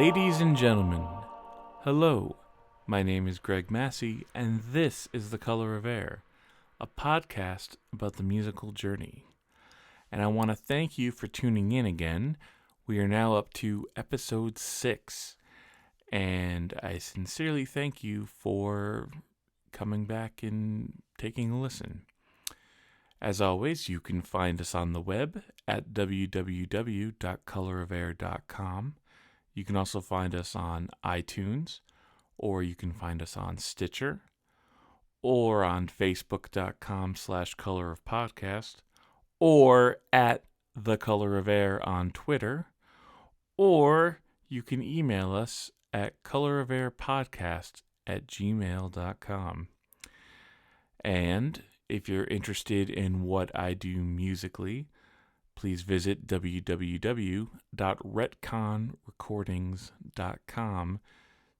Ladies and gentlemen, hello. My name is Greg Massi, and this is The Color of Air, a podcast about the musical journey. And I want to thank you for tuning in again. We are now up to episode 6, and I sincerely thank you for coming back and taking a listen. As always, you can find us on the web at www.colorofair.com. You can also find us on iTunes, or you can find us on Stitcher, or on facebook.com/colorofpodcast, or at The Color of Air on Twitter, or you can email us at colorofairpodcast@gmail.com. And if you're interested in what I do musically, please visit www.retconrecordings.com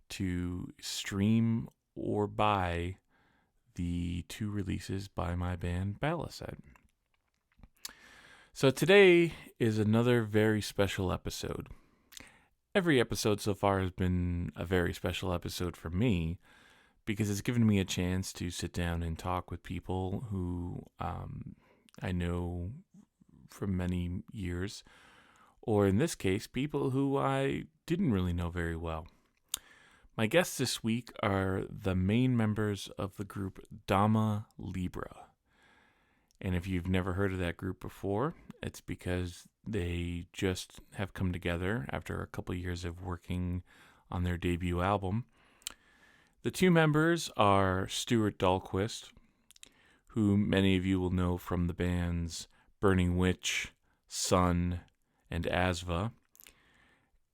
to stream or buy the 2 releases by my band Gala. So today is another very special episode. Every episode so far has been a very special episode for me because it's given me a chance to sit down and talk with people who I know from many years, or in this case, people who I didn't really know very well. My guests this week are the main members of the group Dama, Libra. And if you've never heard of that group before, it's because they just have come together after a couple years of working on their debut album. The 2 members are Stuart Dalquist, who many of you will know from the bands Burning Witch, Sun, and Asva,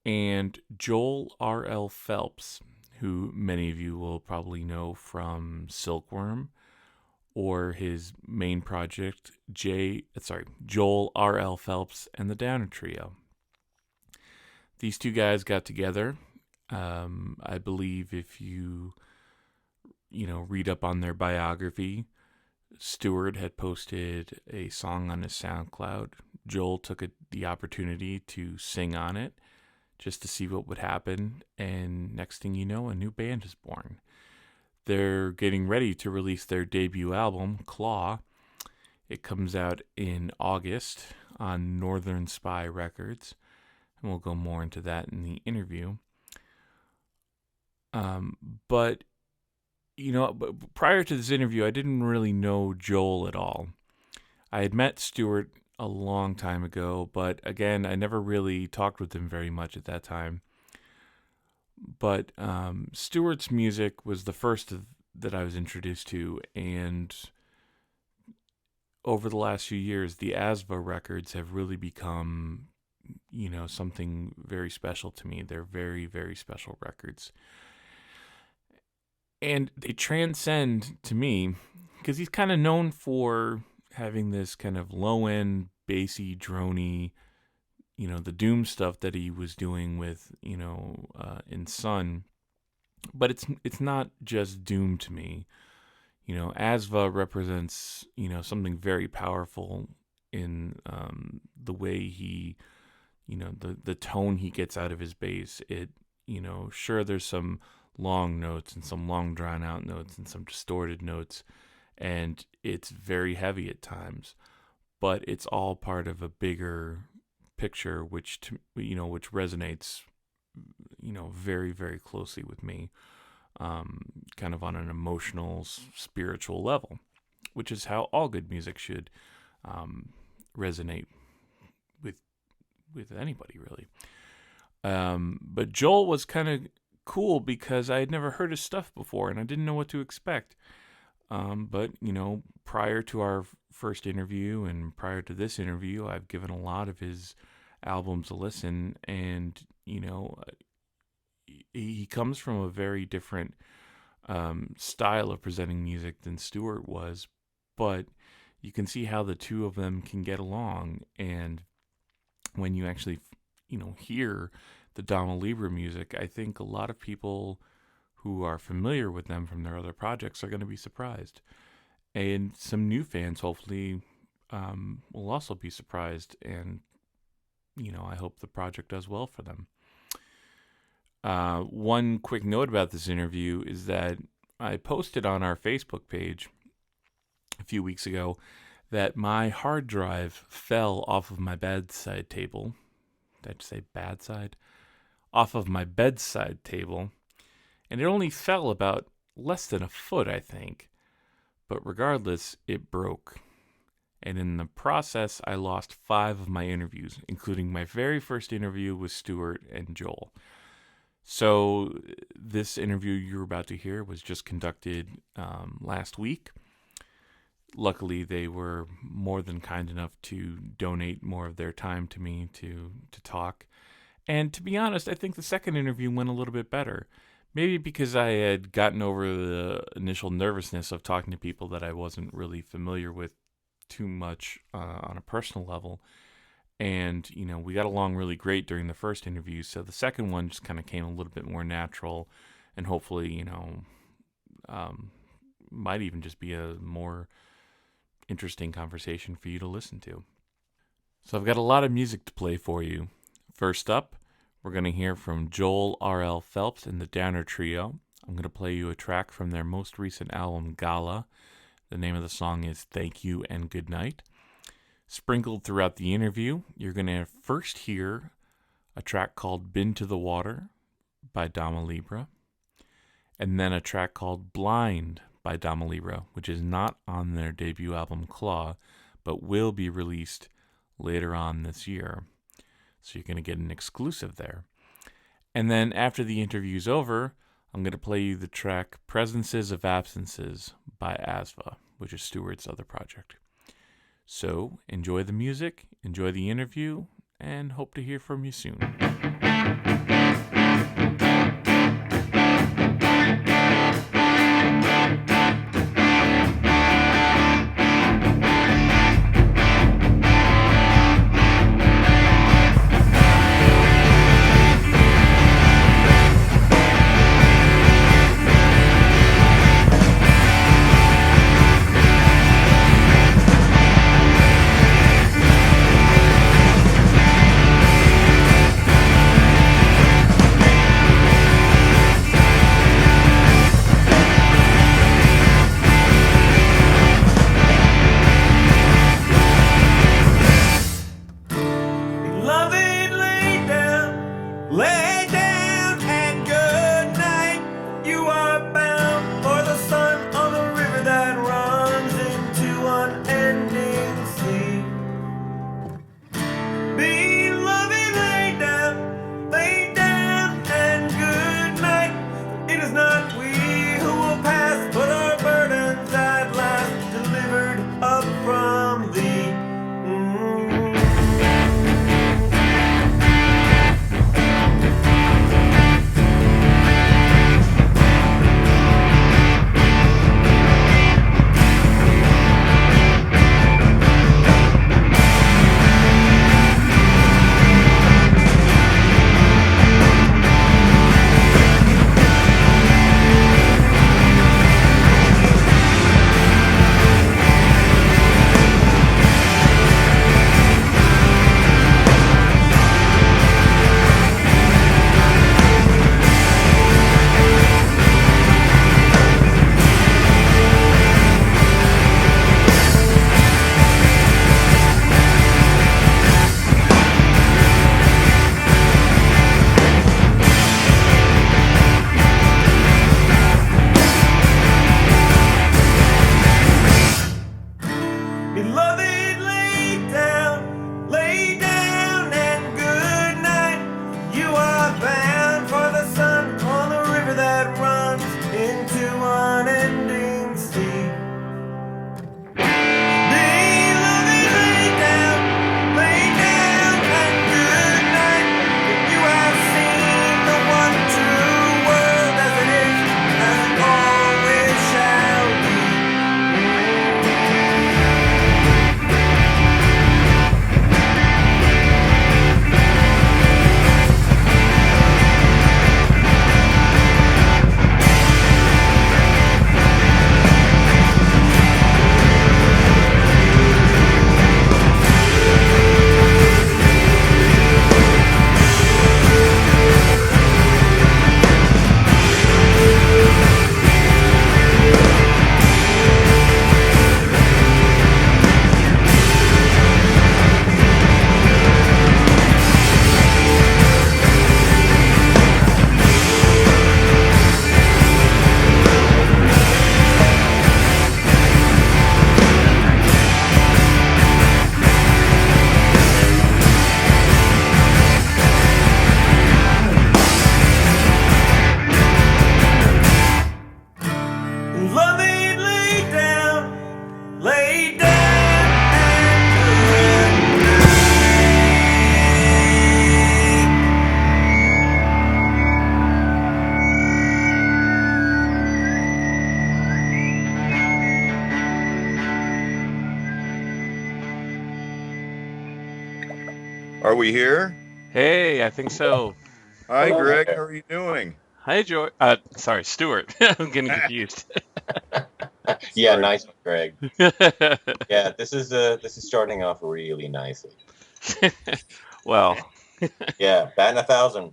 and Joel R.L. Phelps, who many of you will probably know from Silkworm, or his main project, Joel R.L. Phelps and the Downer Trio. These 2 guys got together. I believe if you read up on their biography, Stuart had posted a song on his SoundCloud. Joel took the opportunity to sing on it just to see what would happen, and next thing you know, a new band is born. They're getting ready to release their debut album, Claw. It comes out in August on Northern Spy Records, and we'll go more into that in the interview. But prior to this interview, I didn't really know Joel at all. I had met Stuart a long time ago, but again, I never really talked with him very much at that time. But Stuart's music was the first that I was introduced to, and over the last few years, the Asva records have really become, something very special to me. They're very, very special records. And they transcend, to me, because he's kind of known for having this kind of low-end, bassy, droney, the doom stuff that he was doing with, in Sun. But it's not just doom to me. Asva represents, something very powerful in the way he, the tone he gets out of his bass. It, sure, there's some long notes and some long drawn out notes and some distorted notes, and it's very heavy at times, but it's all part of a bigger picture which resonates very, very closely with me, kind of on an emotional, spiritual level, which is how all good music should resonate with anybody, really. But Joel was kind of cool because I had never heard his stuff before and I didn't know what to expect. But prior to our first interview and prior to this interview, I've given a lot of his albums a listen, and he comes from a very different style of presenting music than Stuart was, but you can see how the 2 of them can get along. And when you actually hear the Dama Libra music, I think a lot of people who are familiar with them from their other projects are going to be surprised. And some new fans, hopefully, will also be surprised. And, I hope the project does well for them. One quick note about this interview is that I posted on our Facebook page a few weeks ago that my hard drive fell off of my bedside table. Did I just say bad side? Off of my bedside table. And it only fell about less than a foot, I think. But regardless, it broke. And in the process, I lost 5 of my interviews, including my very first interview with Stuart and Joel. So this interview you're about to hear was just conducted last week. Luckily, they were more than kind enough to donate more of their time to me to talk. And to be honest, I think the second interview went a little bit better. Maybe because I had gotten over the initial nervousness of talking to people that I wasn't really familiar with too much on a personal level. And, we got along really great during the first interview. So the second one just kind of came a little bit more natural and hopefully, might even just be a more interesting conversation for you to listen to. So I've got a lot of music to play for you. First up, we're going to hear from Joel R.L. Phelps and the Downer Trio. I'm going to play you a track from their most recent album, Gala. The name of the song is Thank You and Goodnight. Sprinkled throughout the interview, you're going to first hear a track called Been to the Water by Dama Libra, and then a track called Blind by Dama Libra, which is not on their debut album Claw, but will be released later on this year. So you're going to get an exclusive there. And then after the interview's over, I'm going to play you the track Presences of Absences by Asva, which is Stuart's other project. So enjoy the music, enjoy the interview, and hope to hear from you soon. we here? Hey, I think so. Hi, Hello Greg. How there. are you doing? Hi, Joy. Sorry, Stuart. I'm getting confused. Yeah, Sorry. nice one, Greg. Yeah, this is starting off really nicely. Well, Yeah, batting 1,000.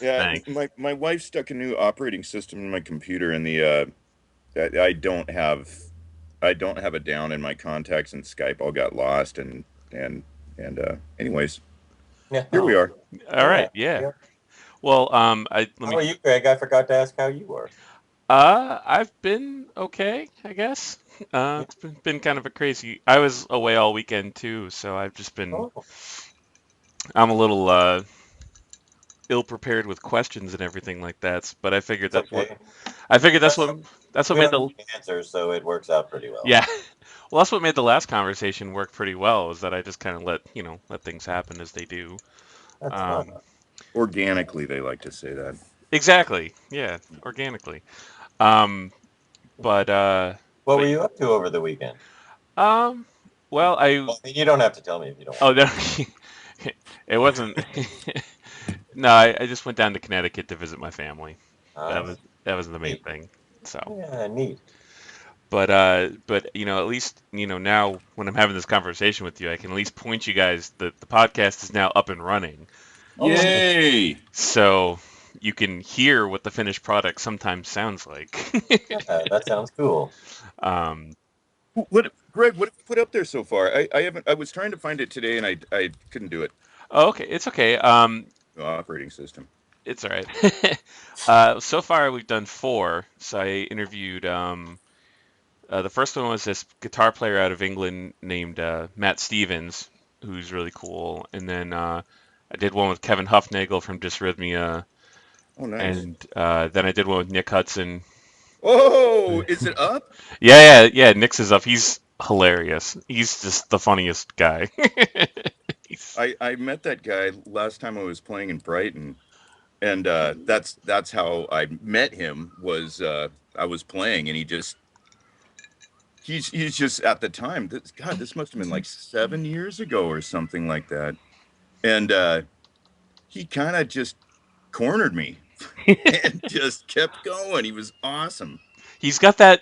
Yeah, thanks. my wife stuck a new operating system in my computer, and I don't have it down, and my contacts and Skype all got lost, and anyways, Yeah. here we Oh, are. all Yeah. right. Yeah. Yeah. Well, I let How me. are you, Greg? I forgot to ask how you were. I've been okay, I guess. Yeah. It's been kind of a crazy. I was away all weekend too, so I've just been. Oh, I'm a little ill prepared with questions and everything like that. But I figured it's that's what. okay. I figured That's okay. that's what We made don't the. know the answer, so it works out pretty well. Yeah. Well, that's what made the last conversation work pretty well, is that I just kind of let things happen as they do. That's fun. Um, Organically, they like to say that. exactly. Yeah, organically. Um, but What were but you up to over the weekend? um, well, Well, I mean, you don't have to tell me if you don't oh want. no, it wasn't. No, I just went down to Connecticut to visit my family. That Ah, was that was the main neat. thing. So, Yeah, neat. but at least now when I'm having this conversation with you, I can at least point you guys that the podcast is now up and running. Oh, So, nice. Yay! so you can hear what the finished product sometimes sounds like. Yeah, that sounds cool. um, Greg, what have you put up there so far? I haven't. I was trying to find it today, and I couldn't do it. oh, okay, it's okay. The operating system. It's all right. So far we've done four. So I interviewed. The first one was this guitar player out of England named Matt Stevens, who's really cool. And then I did one with Kevin Huffnagel from Dysrhythmia, Oh, nice. and then I did one with Nick Hudson. Oh, is it up? Yeah. Nick's is up. He's hilarious. He's just the funniest guy. He's, I met that guy last time I was playing in Brighton, and that's how I met him. Was I was playing, and he's just at the time. This must have been like 7 years ago or something like that, and he kind of just cornered me and just kept going. He was awesome. he's got that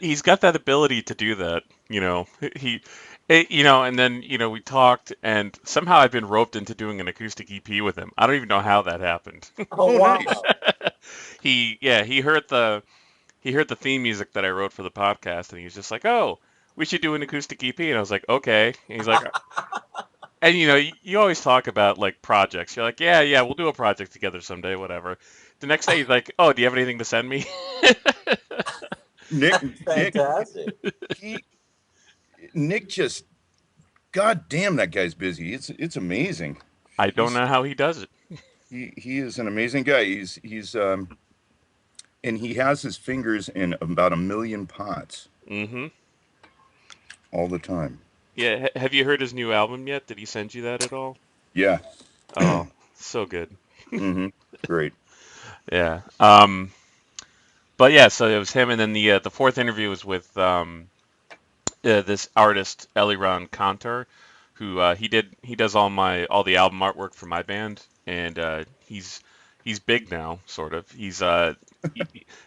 ability to do that. He, and then we talked, and somehow I've been roped into doing an acoustic EP with him. I don't even know how that happened. Oh, Oh, nice. wow. He heard the theme music that I wrote for the podcast, and he was just like, "Oh, we should do an acoustic EP." And I was like, "Okay." And he's like, and you always talk about like projects. You're like, "Yeah, we'll do a project together someday, whatever." The next day he's like, "Oh, do you have anything to send me?" Nick, That's Nick, fantastic. he, Nick just, God damn, that guy's busy. It's amazing. I don't He's know how he does it. he is an amazing guy. He's and he has his fingers in about a million pots Hmm. all the time. Yeah, have you heard his new album yet? Did he send you that at all? Yeah. Oh, so good. Mm-hmm. Great. Yeah. But yeah, so it was him, and then the fourth interview was with this artist Eliran Kantor, who he does all the album artwork for my band, and he's big now, sort of. You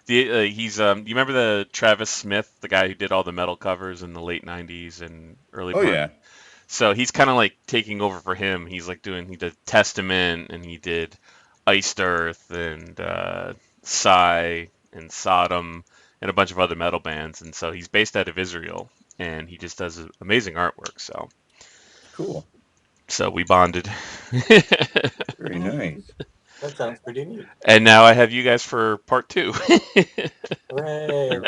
remember the Travis Smith, the guy who did all the metal covers in the late '90s and early Oh part. yeah. So he's kind of like taking over for him. He did Testament, and he did Iced Earth and Psy and Sodom and a bunch of other metal bands. And so he's based out of Israel, and he just does amazing artwork. Cool. So we bonded. Very Oh, nice. that sounds pretty neat. And now I have you guys for part two. Hooray.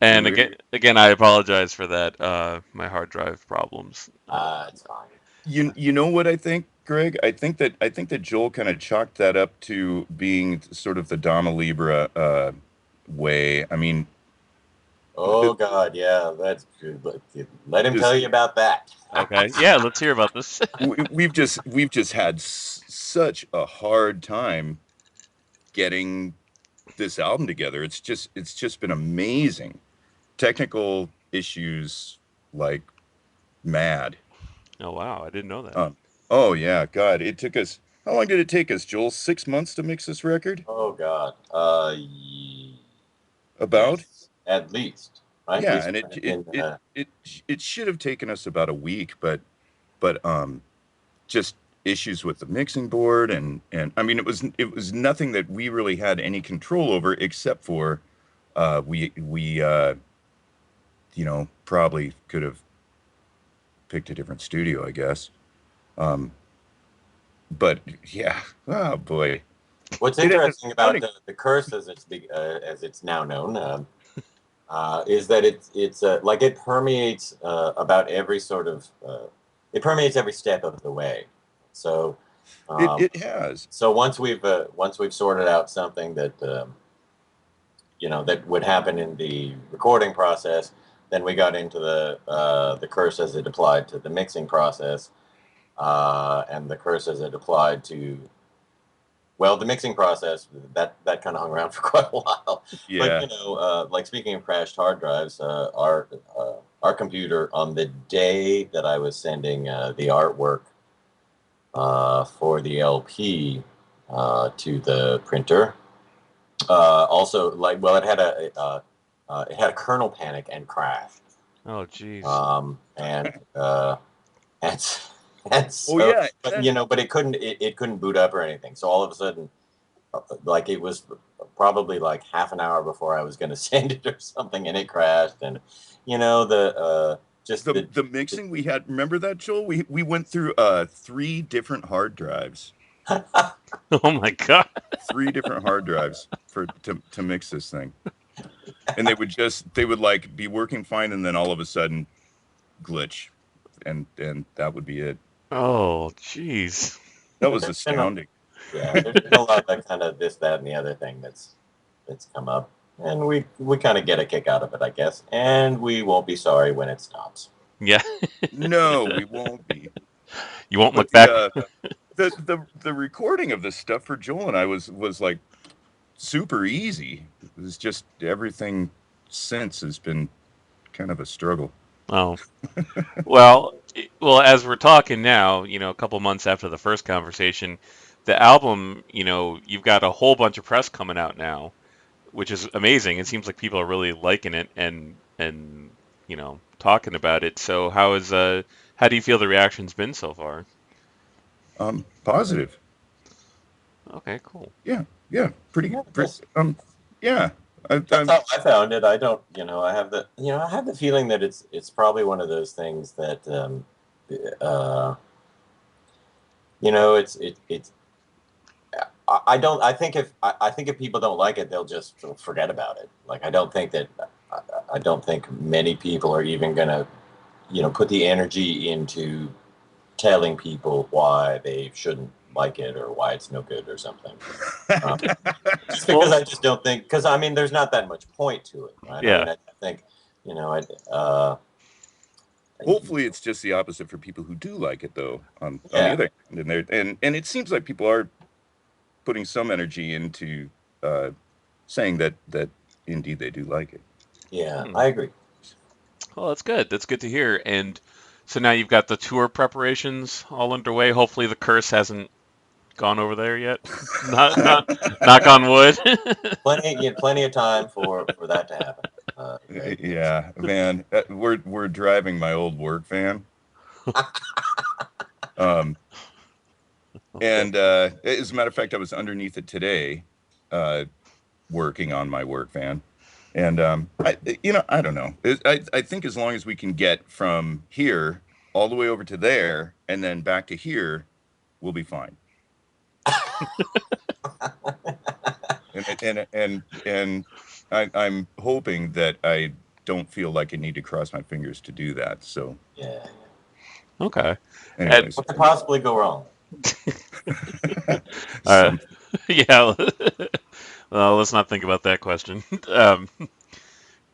And again, Great. again, I apologize for that. My hard drive problems. It's fine. You know what I think, Greg? I think that Joel kind of chalked that up to being sort of the Dama Libra way. I mean, Oh, God, yeah, that's good. Let him tell just you about that. Okay, yeah, let's hear about this. we've just had such a hard time getting this album together. It's just been amazing. Technical issues like mad. Oh wow, I didn't know that. Um, Oh yeah, God, it took us. How long did it take us, Joel? 6 months to mix this record? Oh God. About? Yes, at least. Right? We Yeah, and started in. it should have taken us about a week, but just issues with the mixing board and I mean it was nothing that we really had any control over except for we probably could have picked a different studio, I guess. Um, but yeah, oh boy, What's it interesting about the curse, as it's now known, is that it's like it permeates about every sort of it permeates every step of the way. So it um, it has. so once we've sorted out something that that would happen in the recording process, then we got into the curse as it applied to the mixing process, and the curse as it applied to, well, the mixing process that kind of hung around for quite a while. But Yeah. like speaking of crashed hard drives, our computer on the day that I was sending the artwork for the LP to the printer, also like well, it had a kernel panic and crashed. Oh, jeez. And that's Oh so, yeah. but That, but it couldn't boot up or anything. So all of a sudden, like it was probably like half an hour before I was going to send it or something, and it crashed. And the just the mixing we had. Remember that, Joel? We went through 3 different hard drives. Oh my God. 3 different hard drives to mix this thing, and they would like be working fine, and then all of a sudden glitch, and that would be it. Oh, jeez. That but was there's been a, astounding. yeah, there's been a lot of kind of this, that, and the other thing that's come up, and we kind of get a kick out of it, I guess, and we won't be sorry when it stops. Yeah. No, we won't be. You won't But look back. the recording of this stuff for Joel and I was like super easy. It was just everything since has been kind of a struggle. Oh. Well, as we're talking now, a couple months after the first conversation, the album, you've got a whole bunch of press coming out now, which is amazing. It seems like people are really liking it and talking about it. So how do you feel the reaction's been so far? Positive. Okay, cool. Yeah, yeah, Yeah, yeah. that's how I found it. I don't, I have the feeling that it's probably one of those things that, uh, it's. I don't. I think if people don't like it, they'll just forget about it. Like I don't think that. I don't think many people are even gonna, put the energy into telling people why they shouldn't like it or why it's no good or something. Um, just because I just don't think, because I mean, there's not that much point to it, right? I Yeah. mean, I think, uh, Hopefully, it's just the opposite for people who do like it, though. On the yeah, other hand, and it seems like people are putting some energy into saying that indeed they do like it. yeah, Hmm. I agree. Well, that's good. That's good to hear. And so now you've got the tour preparations all underway. Hopefully the curse hasn't gone over there yet. Not knock on wood. Plenty of time for that to happen. Greg. Yeah, man, we're driving my old work van, um, Okay. and as a matter of fact, I was underneath it today, uh, working on my work van, and I don't know. I think as long as we can get from here all the way over to there and then back to here, we'll be fine. And I'm hoping that I don't feel like I need to cross my fingers to do that. So, Yeah. Okay. And anyways, What could possibly go wrong? uh, some yeah. Well, let's not think about that question.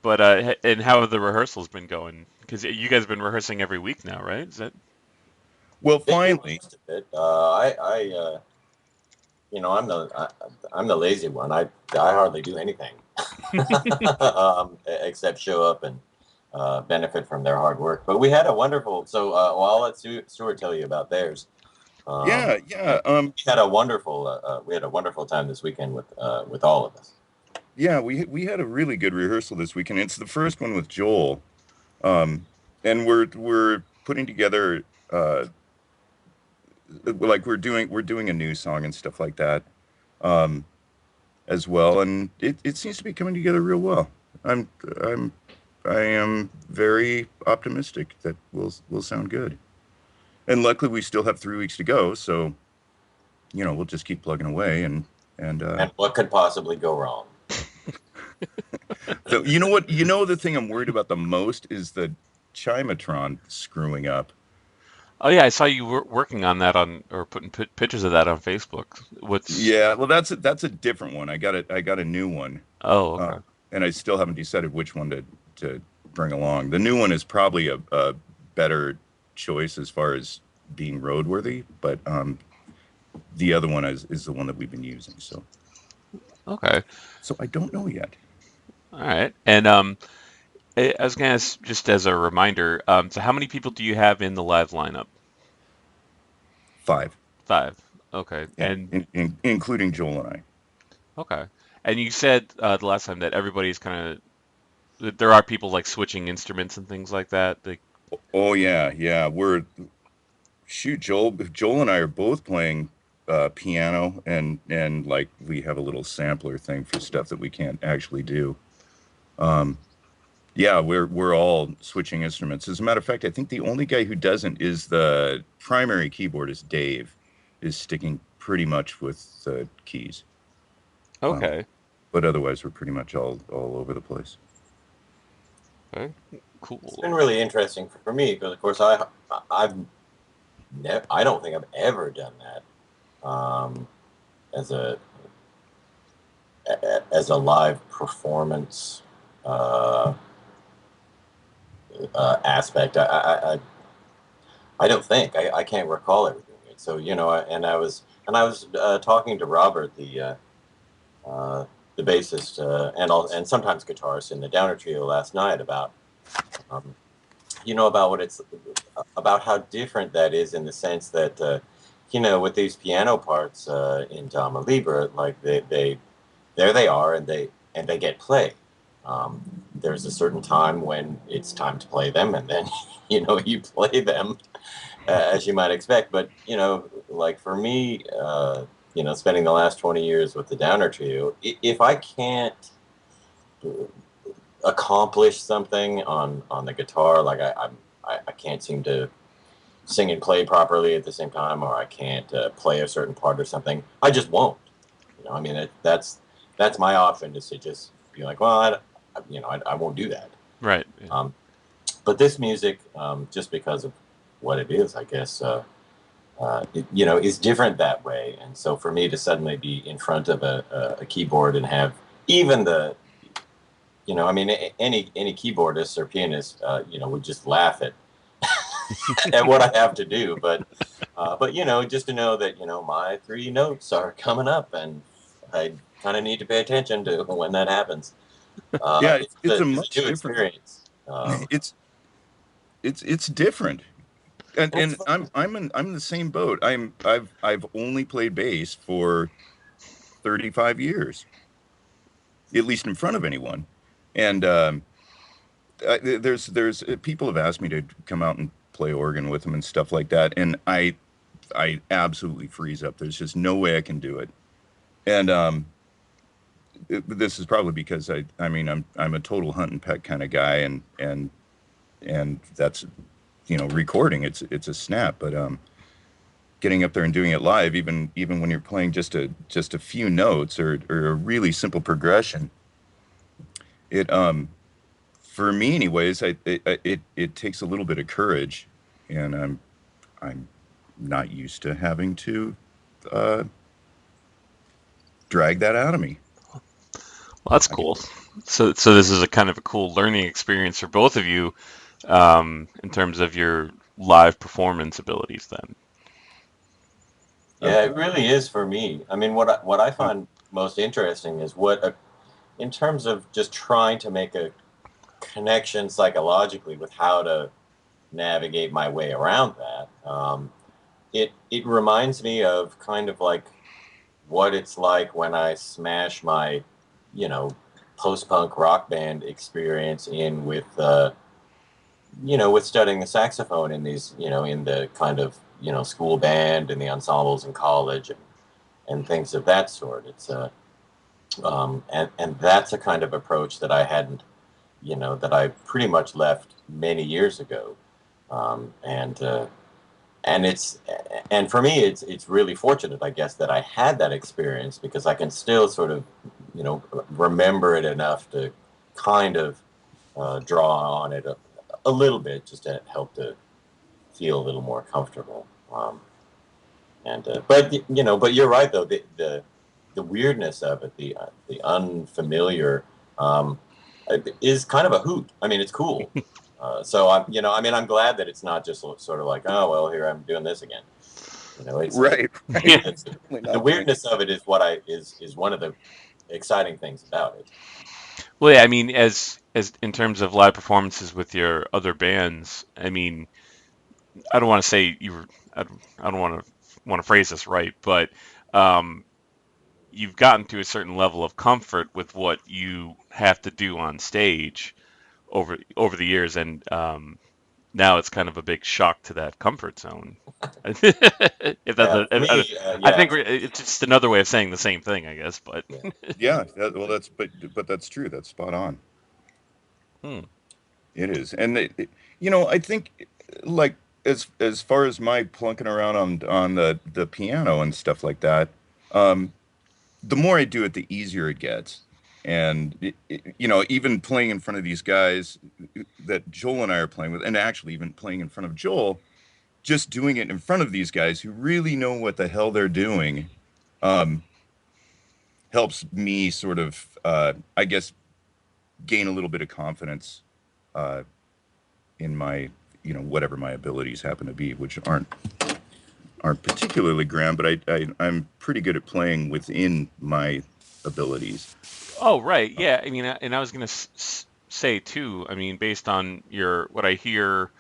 But and how have the rehearsals been going? Because you guys have been rehearsing every week now, right? Is that? well, They do finally, most of it. I'm the lazy one. I hardly do anything, except show up and benefit from their hard work. But we had a wonderful. So, well, I'll let Stuart tell you about theirs. Yeah, yeah. We had a wonderful time this weekend with all of us. Yeah, we had a really good rehearsal this weekend. It's the first one with Joel. And we're putting together like we're doing a new song and stuff like that um as well, and it seems to be coming together real well. I'm I'm I am very optimistic that we'll sound good. And luckily we still have 3 weeks to go, so we'll just keep plugging away and And what could possibly go wrong? so the thing I'm worried about the most is the Chimatron screwing up. Oh yeah, I saw you working on that or putting pictures of that on Facebook. What's Yeah, well, that's a different one. I got a new one, Oh, uh, okay. and I still haven't decided which one to bring along. The new one is probably a better choice as far as being roadworthy, but the other one is the one that we've been using. Okay. So I don't know yet. All right. And I was gonna ask, just as a reminder, so how many people do you have in the live lineup? 5, Five. Okay. yeah, including Joel and I. Okay. And you said the last time that everybody's kind of there are people like switching instruments and things like that. Oh yeah, yeah. Shoot, Joel and I are both playing piano, and like we have a little sampler thing for stuff that we can't actually do. Um, yeah, we're all switching instruments. As a matter of fact, I think the only guy who doesn't is the primary keyboardist, Dave, is sticking pretty much with the keys. Um, Okay. but otherwise, we're pretty much all over the place. Okay. It's Cool. been really interesting for me because, of course, I've I don't think I've ever done that as a live performance uh, aspect. I don't think I can't recall ever doing it. So I was talking to Robert, the bassist and sometimes guitarist in the Downer Trio last night um, about what it's about how different that is in the sense that with these piano parts in Dama Libra, like they there they are and they get played. There's a certain time when it's time to play them, and then you play them as you might expect. But like for me, spending the last 20 years with the Downer Trio, if I can't accomplish something on the guitar, like I can't seem to sing and play properly at the same time, or I can't play a certain part or something, I just won't. I mean, that's my option, is to just be like, well, I won't do that. Right. Yeah. But this music, just because of what it is, I guess, is different that way. And so for me to suddenly be in front of a keyboard and have even I mean, any keyboardist or pianist, would just laugh at what I have to do. But just to know that my 3 notes are coming up, and I kind of need to pay attention to when that happens. Yeah, it's a It's a much new different. experience, It's it's different. and and it's and fun. I'm in the same boat. I've only played bass for 35 years, at least in front of anyone. And there's people have asked me to come out and play organ with them and stuff like that, and I absolutely freeze up. There's just no way I can do it. And this is probably because I mean I'm a total hunt and peck kind of guy, and that's recording, it's a snap, but getting up there and doing it live, even when you're playing just a few notes or a really simple progression, it for me anyways, it takes a little bit of courage, and I'm not used to having to uh, drag that out of me. Well, that's I get cool. So this is a kind of a cool learning experience for both of you, in terms of your live performance abilities. Then. Yeah, okay. it really is for me. I mean, what I find most interesting is in terms of just trying to make a connection psychologically with how to navigate my way around that. it reminds me of kind of like what it's like when I smash my, you know, post-punk rock band experience in with, you know, with studying the saxophone in these, you know, in the kind of, you know, school band and the ensembles in college and things of that sort. It's and that's a kind of approach that I hadn't, you know, that I pretty much left many years ago. And it's and for me it's really fortunate, I guess, that I had that experience, because I can still sort of, you know, remember it enough to kind of draw on it a little bit, just to help to feel a little more comfortable. But you know, but you're right though, the weirdness of it, the unfamiliar, um, is kind of a hoot. I mean, it's cool. So I'm, you know, I mean, I'm glad that it's not just sort of like, oh well, here I'm doing this again. You know, Right. The weirdness of it is what is one of the exciting things about it. Well, yeah, I mean, as in terms of live performances with your other bands, I mean, I don't want to say you were, I don't want to phrase this right, but um, you've gotten to a certain level of comfort with what you have to do on stage over the years, and now it's kind of a big shock to that comfort zone. If that's Yeah, for me, I yeah, think it's just another way of saying the same thing, I guess. But yeah. Yeah. Well, but that's true. That's spot on. hmm. It is, and you know, I think like as far as my plunking around on the piano and stuff like that, um, the more I do it, the easier it gets. And you know, even playing in front of these guys that Joel and I are playing with, and actually even playing in front of Joel, just doing it in front of these guys who really know what the hell they're doing, um, helps me sort of, I guess, gain a little bit of confidence uh, in my, you know, whatever my abilities happen to be, which aren't particularly grand, but I'm pretty good at playing within my abilities. Oh, right, yeah. I mean, and I was gonna say too. I mean, based on your what I hear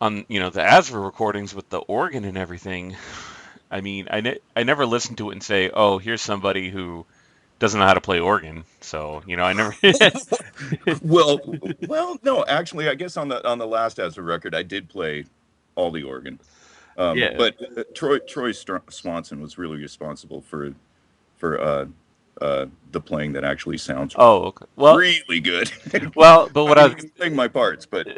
on the Asva recordings with the organ and everything. I mean, I never listened to it and say, oh, here's somebody who doesn't know how to play organ. So, I never. No, actually, I guess on the last Astor record, I did play all the organ. Yeah. But Troy Swanson was really responsible for the playing that actually sounds Oh, okay. really good. But I what I mean, was, he was playing my parts, but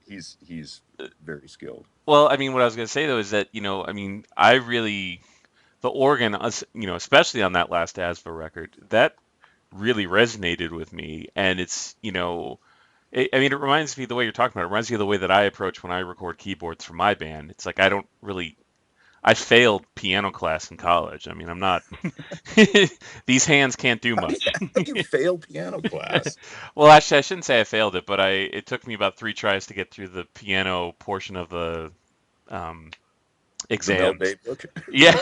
he's very skilled. well, I mean, what I was gonna say though is that, I mean, I really the organ, especially on that last Asva record, that really resonated with me, and I mean, it reminds me the way you're talking about it reminds me of the way that I approach when I record keyboards for my band. It's like I failed piano class in college. I mean, I'm not. These hands can't do much. How did you fail piano class? Well, actually, I shouldn't say I failed it, but it took me about 3 tries to get through the piano portion of the um, The Bell exams. Daybook. Yeah,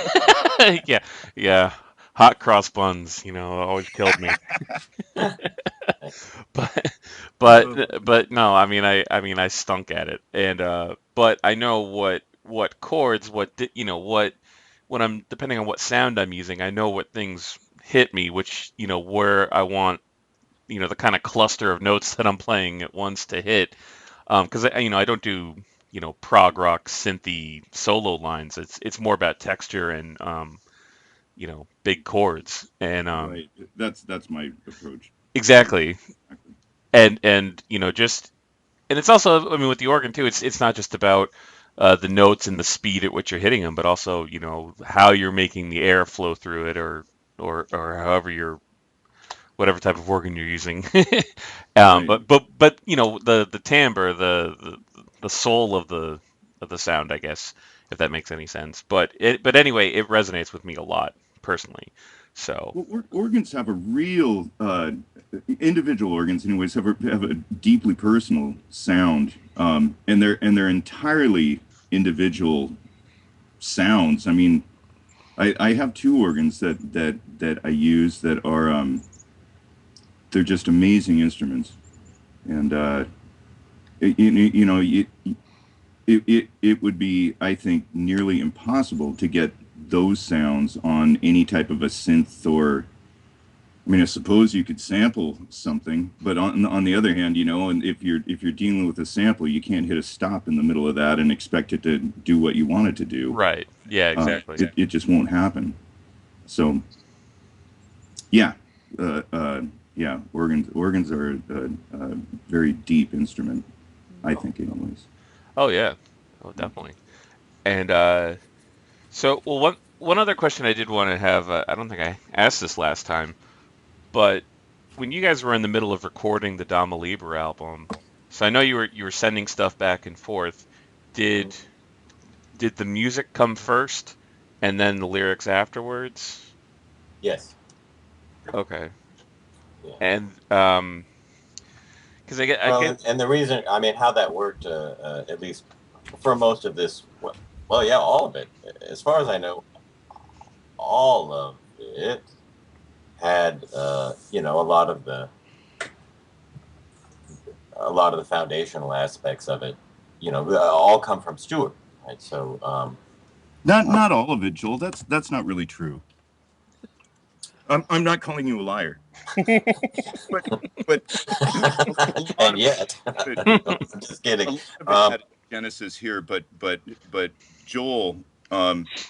yeah, yeah. Hot cross buns, always killed me. But but no, I mean I stunk at it, and but I know what chords, when I'm depending on what sound I'm using, I know what things hit me, which where I want the kind of cluster of notes that I'm playing at once to hit. Because I don't do prog rock synthy solo lines. It's more about texture and big chords and Right. That's my approach. exactly. Exactly. And just and it's also, I mean, with the organ too, it's not just about the notes and the speed at which you're hitting them, but also how you're making the air flow through it, or however you're whatever type of organ you're using. Right. But the timbre, the soul of the sound, I guess, if that makes any sense. But anyway, it resonates with me a lot personally. So Well, organs have a real individual organs, anyways, have a deeply personal sound, and they're entirely individual sounds. I mean, I have two organs that I use that are they're just amazing instruments, and you know it would be, I think, nearly impossible to get those sounds on any type of a synth. Or I mean, I suppose you could sample something, but on the other hand, and if you're dealing with a sample, you can't hit a stop in the middle of that and expect it to do what you want it to do. Right. Yeah, exactly. It just won't happen. So, yeah, yeah, organs are a very deep instrument, I think, anyways. Oh yeah. Oh, definitely. And so, well, one other question I did want to have, I don't think I asked this last time, but when you guys were in the middle of recording the Dama Libra album, so I know you were sending stuff back and forth. Did the music come first and then the lyrics afterwards? Yes. Okay. Yeah. And because I get and the reason, I mean, how that worked, at least for most of this, well, yeah, all of it. As far as I know, all of it had, a lot of the foundational aspects of it, all come from Stuart, right? So, not all of it, Joel. That's not really true. I'm not calling you a liar. but and yet, I'm just kidding. Genesis here, but Joel,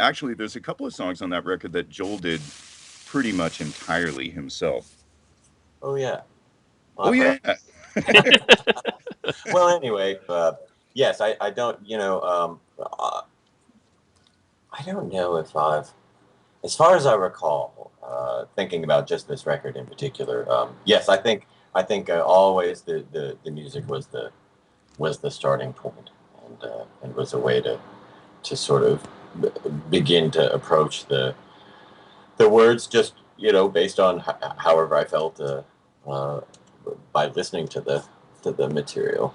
actually, there's a couple of songs on that record that Joel did pretty much entirely himself. Oh yeah. Well, yeah. Well, anyway, yes, I don't, I don't know if I've, as far as I recall, thinking about just this record in particular, yes, I think always the music was the starting point, and was a way to sort of begin to approach the words, just based on however I felt by listening to the material.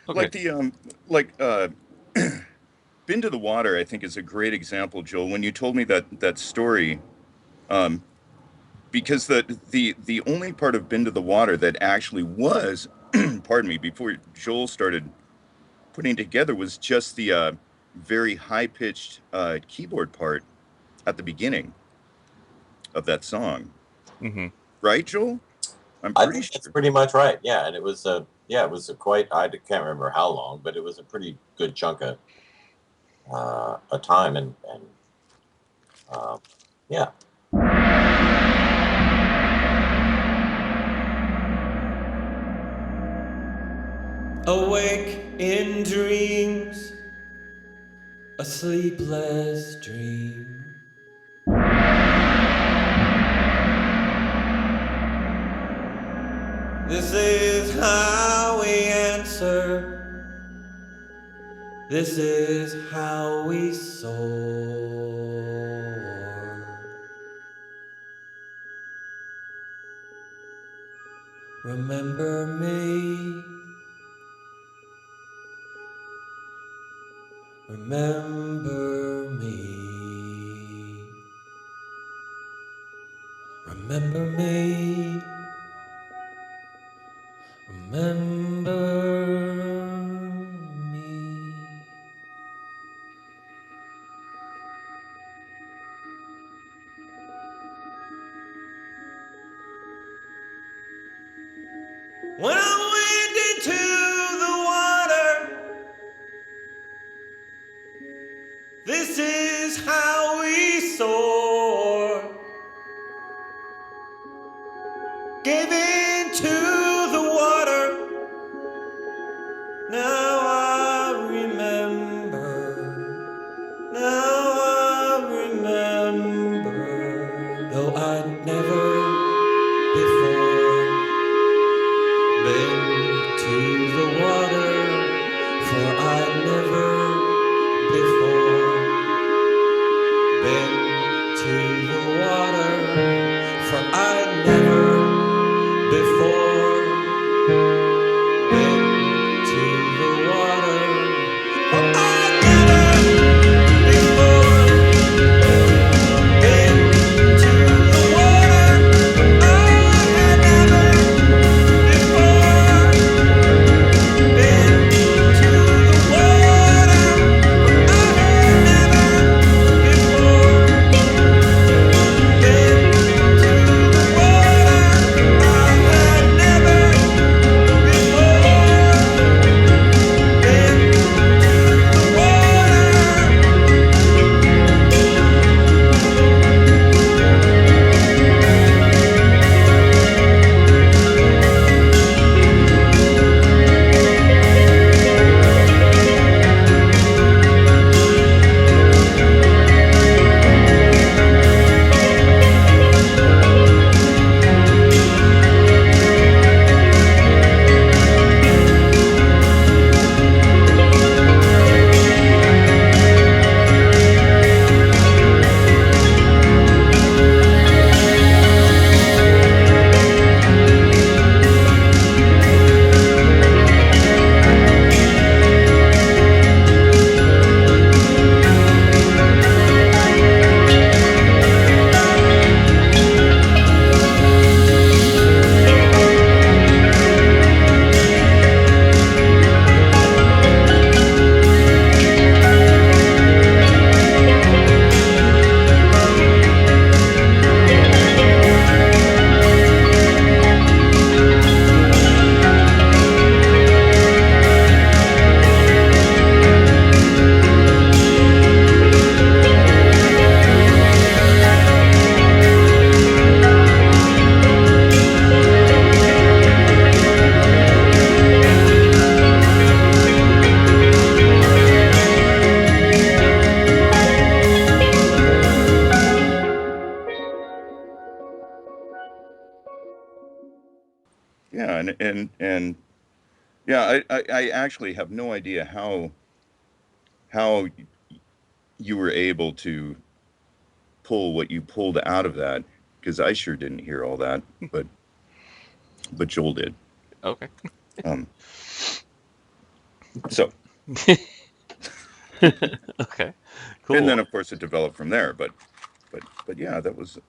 Okay. Like Been to the Water, I think, is a great example, Joel. When you told me that story, because the only part of Been to the Water that actually was, pardon me, before Joel started putting together, was just the very high-pitched keyboard part at the beginning of that song. Mm-hmm. Right, Joel? I think that's pretty much right. Yeah, and it was a quite, I can't remember how long, but it was a pretty good chunk of a time, and yeah. Awake in dreams, a sleepless dream. This is how we answer. This is how we soar. Remember me. Remember me. Remember me. Remember me. When I went into the water, this is how we soar. Gave into the water. Now I remember. Now I remember. Though I'd never before been to the water, for I'd never before been to the water, for I'd never Yeah, and yeah, I actually have no idea how you were able to pull what you pulled out of that, because I sure didn't hear all that, but Joel did. Okay. Um, so, Okay. and Cool. then of course it developed from there. But yeah, that was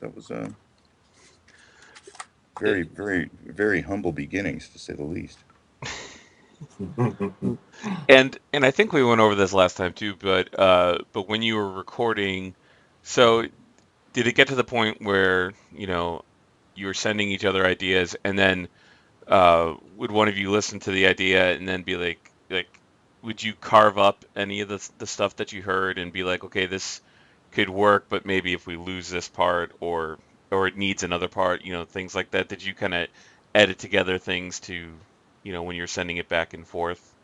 very It- very humble beginnings, to say the least. and I think we went over this last time too, but when you were recording, so did it get to the point where, you were sending each other ideas, and then would one of you listen to the idea and then be like, would you carve up any of the stuff that you heard and be like, okay, this could work, but maybe if we lose this part, or it needs another part, things like that. Did you kind of edit together things to, when you're sending it back and forth?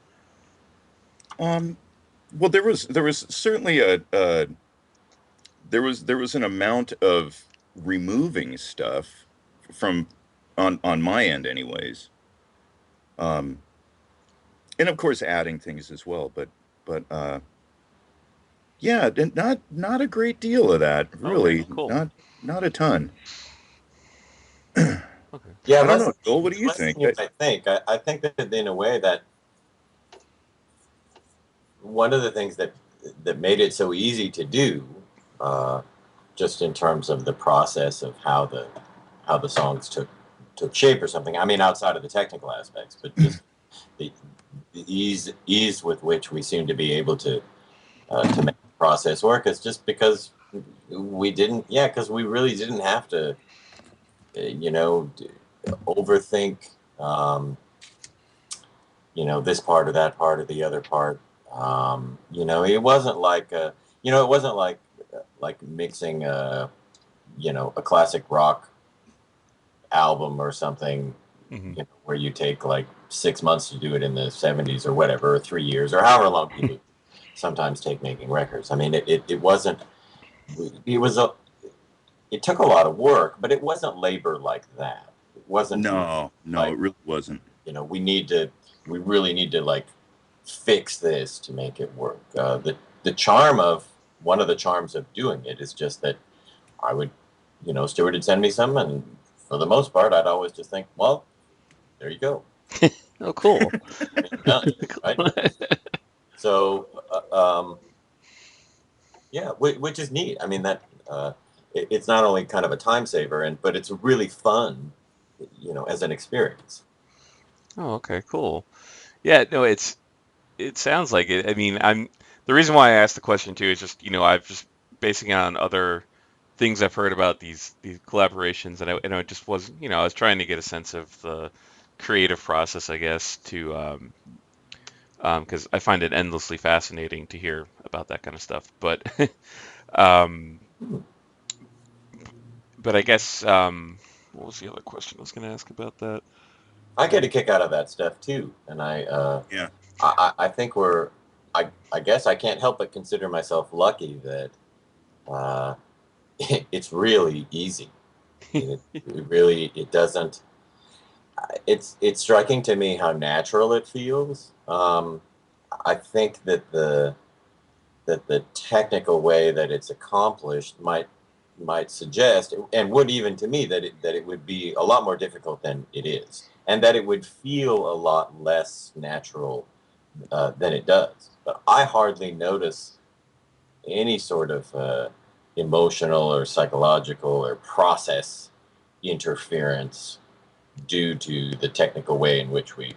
Um, well, there was certainly there was an amount of removing stuff from on my end, anyways. Um, and of course adding things as well, but yeah, not a great deal of that, Okay, really. cool. Not a ton. Okay. Yeah, I don't less know, Joel. What do you less think? than you might think. I think that in a way that one of the things that made it so easy to do, uh, just in terms of the process of how the songs took shape or something. I mean, outside of the technical aspects, but just the, the ease with which we seem to be able to make the process work is just because we didn't, yeah, because we really didn't have to, overthink, this part or that part or the other part. It wasn't like, it wasn't like mixing, a classic rock album or something, Hmm. where you take like 6 months to do it in the 70s or whatever, or 3 years or however long people sometimes take making records. I mean, it wasn't, it was it took a lot of work, but it wasn't labor like that. It wasn't No, no, like, it really wasn't. we really need to like fix this to make it work. The charm of one of the charms of doing it is just that I would, Stuart would send me some, and for the most part, I'd always just think, well, there you go. Oh, cool. I mean, done, right? So, yeah, which is neat. I mean, that it's not only kind of a time saver, but it's really fun, as an experience. Oh, okay, cool. Yeah, no, it sounds like it. I mean, the reason why I asked the question too is just, I've just basing it on other things I've heard about these collaborations, and I just was, I was trying to get a sense of the creative process, I guess, to because I find it endlessly fascinating to hear about that kind of stuff. But um, but I guess what was the other question I was going to ask about that? I get a kick out of that stuff too, and Yeah. I think I guess I can't help but consider myself lucky that uh, it's really easy. It doesn't. It's striking to me how natural it feels. I think that the technical way that it's accomplished might suggest, and would even to me, that it would be a lot more difficult than it is, and that it would feel a lot less natural than it does. But I hardly notice any sort of emotional or psychological or process interference due to the technical way in which we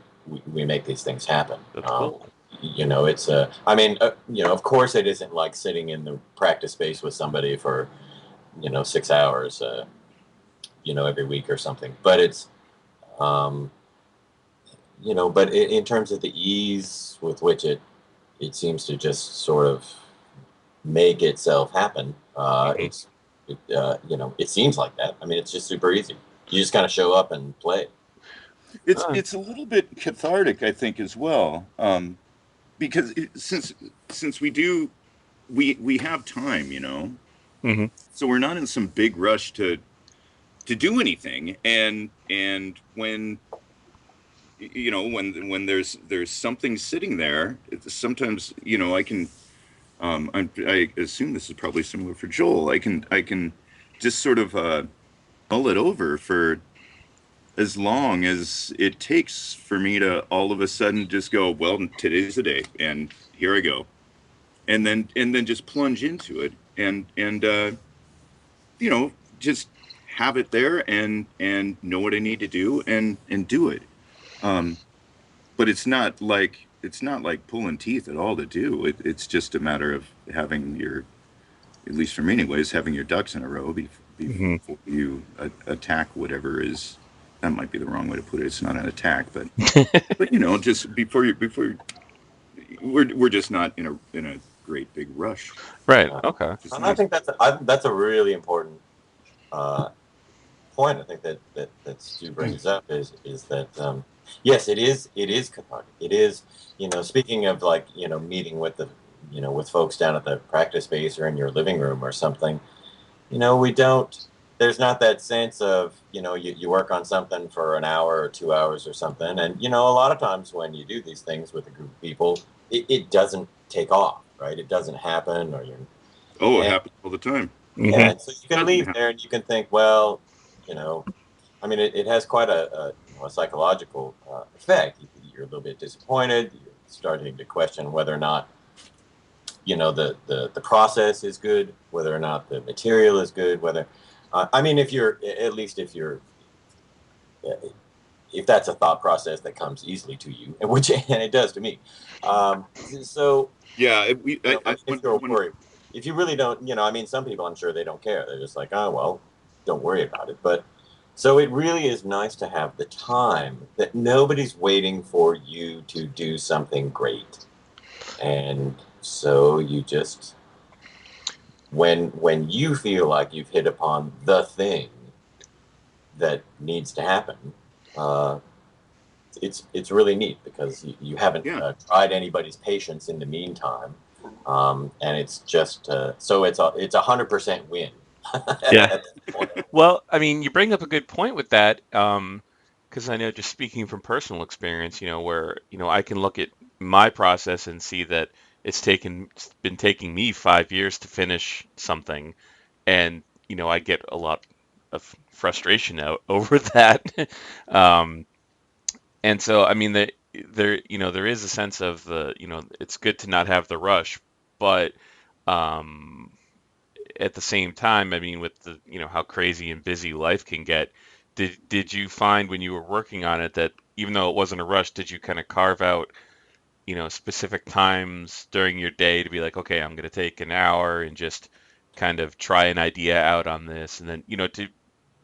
make these things happen. That's cool. It's I mean, of course, it isn't like sitting in the practice space with somebody for 6 hours, every week or something. But it's, um, but in terms of the ease with which it seems to just sort of make itself happen, Hmm. it seems like that. I mean, it's just super easy. You just kind of show up and play. It's a little bit cathartic, I think, as well, because since we have time, Hmm. so we're not in some big rush to do anything, and when when there's something sitting there, sometimes I can I assume this is probably similar for Joel. I can just sort of mull it over for as long as it takes for me to all of a sudden just go, well, today's the day, and here I go, and then just plunge into it, and you know just have it there, and know what I need to do, and do it. Um, but it's not like pulling teeth at all to do. It's just a matter of having your, at least for me anyways, having your ducks in a row Hmm. before you attack whatever is. That might be the wrong way to put it. It's not an attack, but just we're just not in a great big rush. Right. Yeah. Okay. Which is And I nice. think that's a really important uh, point. I think that Stu brings up is that yes, it is cathartic. It is, speaking of, like, meeting with with folks down at the practice space or in your living room or something. We don't. There's not that sense of, you work on something for an hour or 2 hours or something, and a lot of times when you do these things with a group of people, it doesn't take off, right? It doesn't happen, or you're Oh, it and happens all the time. yeah, Hmm. and so you can Doesn't leave happen. there and you can think, well, you know, I mean, it has quite a psychological effect. You're a little bit disappointed. You're starting to question whether or not, the process is good, whether or not the material is good, whether, I mean, if you're, at least uh, if that's a thought process that comes easily to you, and which, and it does to me. So, Yeah, if you're worried, if you really don't, I mean, some people, I'm sure they don't care. They're just like, oh, well, don't worry about it. But so it really is nice to have the time that nobody's waiting for you to do something great. And so you just, when you feel like you've hit upon the thing that needs to happen, uh, it's really neat because you haven't yeah. tried anybody's patience in the meantime, and it's just so it's 100% win Yeah. at this point. Well, I mean, you bring up a good point with that, because I know, just speaking from personal experience, where, I can look at my process and see that it's been taking me 5 years to finish something, and, I get a lot of frustration out over that. Um, and so, I mean, there is a sense of it's good to not have the rush, but, um, at the same time, I mean, with the, how crazy and busy life can get, did you find when you were working on it that even though it wasn't a rush, did you kind of carve out, specific times during your day to be like, okay, I'm going to take an hour and just kind of try an idea out on this, and then,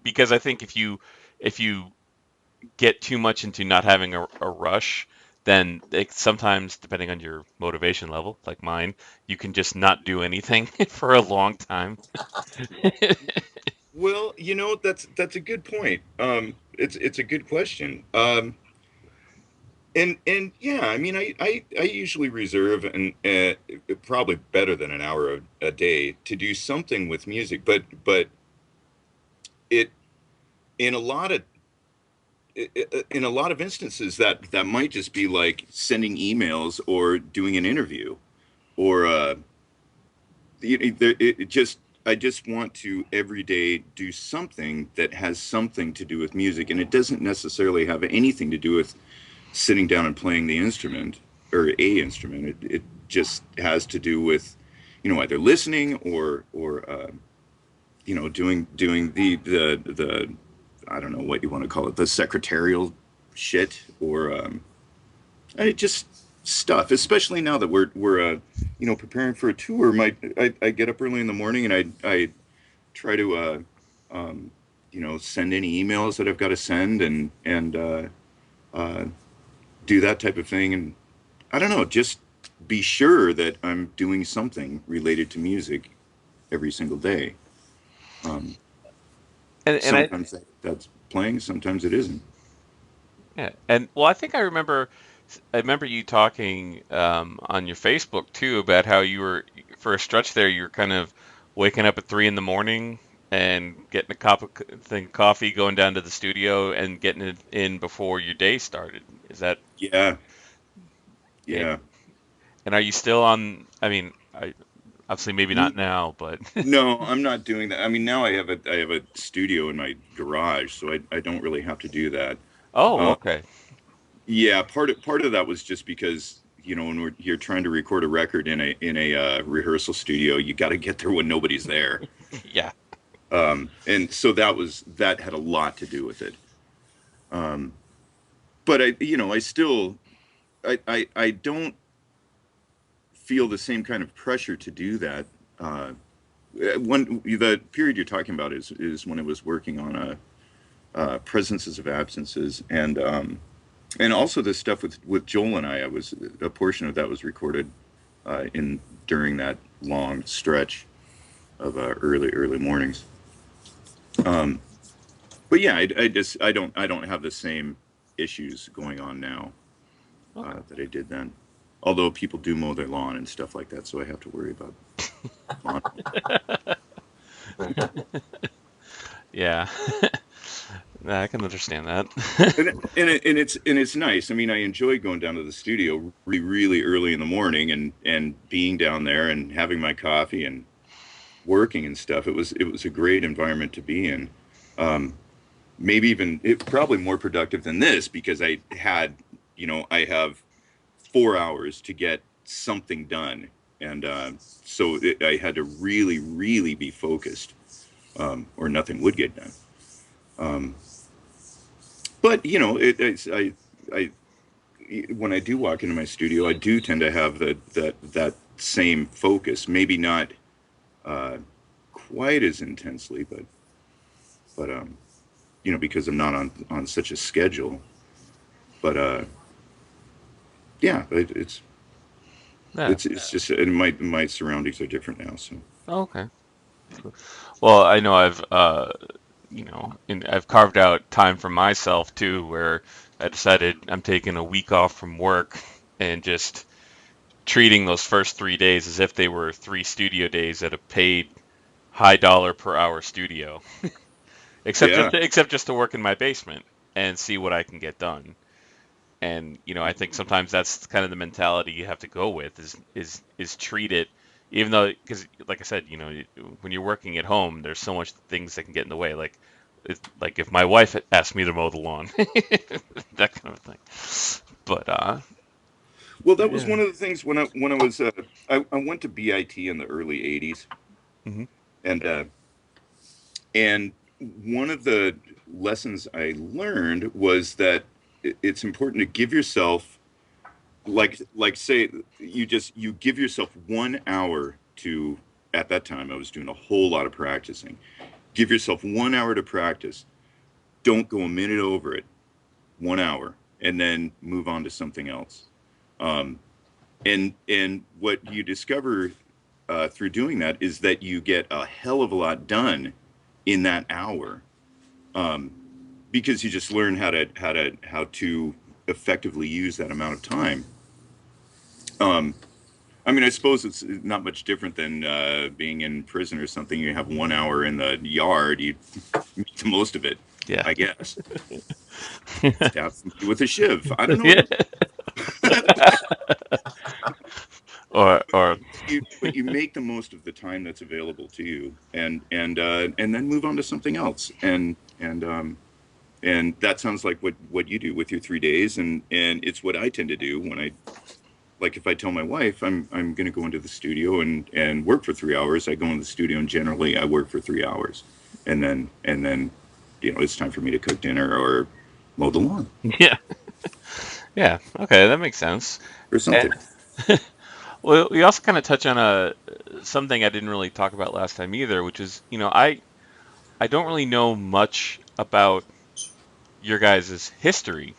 because I think if you get too much into not having a rush, then sometimes, depending on your motivation level, like mine, you can just not do anything for a long time. Well, that's a good point. It's a good question. And yeah, I mean, I usually reserve probably better than an hour a day to do something with music, but it in a lot of in a lot of instances that might just be like sending emails or doing an interview, or it just I just want to every day do something that has something to do with music, and it doesn't necessarily have anything to do with sitting down and playing the instrument or a instrument. It just has to do with either listening or doing the I don't know what you want to call it, the secretarial shit, or just stuff. Especially now that we're preparing for a tour. I get up early in the morning, and I try to send any emails that I've got to send, and uh, do that type of thing. And I don't know, just be sure that I'm doing something related to music every single day. Um, And sometimes that's playing, sometimes it isn't. yeah, and well, I remember you talking, on your Facebook too, about how you were, for a stretch there, you were kind of waking up at 3 in the morning and getting a thing of coffee, going down to the studio and getting it in before your day started. Is that, Yeah, and, yeah. and are you still on, I mean, obviously maybe not now, but No, I'm not doing that. I mean, now I have a studio in my garage, so I don't really have to do that. oh, Uh, okay. yeah, part of that was just because, you know, when you're trying to record a record in a rehearsal studio, you got to get there when nobody's there. Yeah. And so that had a lot to do with it. Um, but I, you know, I still I don't feel the same kind of pressure to do that. Uh, the period you're talking about is when I was working on a presences of absences, and also this stuff with Joel and I was a portion of that was recorded in during that long stretch of early mornings. Um, but yeah, I don't have the same issues going on now Okay. that I did then. Although people do mow their lawn and stuff like that, so I have to worry about lawn. Yeah. I can understand that. And it's nice. I mean, I enjoy going down to the studio really early in the morning and being down there and having my coffee and working and stuff. It was a great environment to be in. Um, Maybe even probably more productive than this because I had, you know, I have 4 hours to get something done, and I had to really be focused, or nothing would get done. Um, but you know, I when I do walk into my studio, I do tend to have that same focus. Maybe not uh, quite as intensely, but you know, because I'm not on such a schedule. But yeah, Yeah. it's just, and my surroundings are different now. So Okay. Well, I know I've and I've carved out time for myself too, where I decided I'm taking a week off from work and just treating those first 3 days as if they were 3 studio days at a paid high dollar per hour studio, yeah, except just to work in my basement and see what I can get done. And I think sometimes that's kind of the mentality you have to go with is treat it, even though, because like I said, when you're working at home, there's so much things that can get in the way. Like if my wife had asked me to mow the lawn, that kind of thing. But well, that was yeah. one of the things when I was I went to BIT in the early '80s, Hmm. and and one of the lessons I learned was that it's important to give yourself, like say you give yourself 1 hour to, at that time I was doing a whole lot of practicing. Give yourself 1 hour to practice. Don't go a minute over it. 1 hour, and then move on to something else. Um, and what you discover through doing that is that you get a hell of a lot done in that hour, um, because you just learn how to effectively use that amount of time. Um, I mean, I suppose it's not much different than being in prison or something. You have 1 hour in the yard, you meet the most of it, Yeah. I guess. Stab somebody with a shiv. I don't Yeah. know. Or But you make the most of the time that's available to you, and then move on to something else. And that sounds like what you do with your 3 days, and it's what I tend to do when I, like, if I tell my wife I'm going to go into the studio and work for 3 hours, I go into the studio and generally I work for 3 hours, and then you know, it's time for me to cook dinner or mow the lawn yeah. Yeah. Okay, that makes sense. or And something. well, we also kind of touch on something I didn't really talk about last time either, which is, I don't really know much about your guys' history.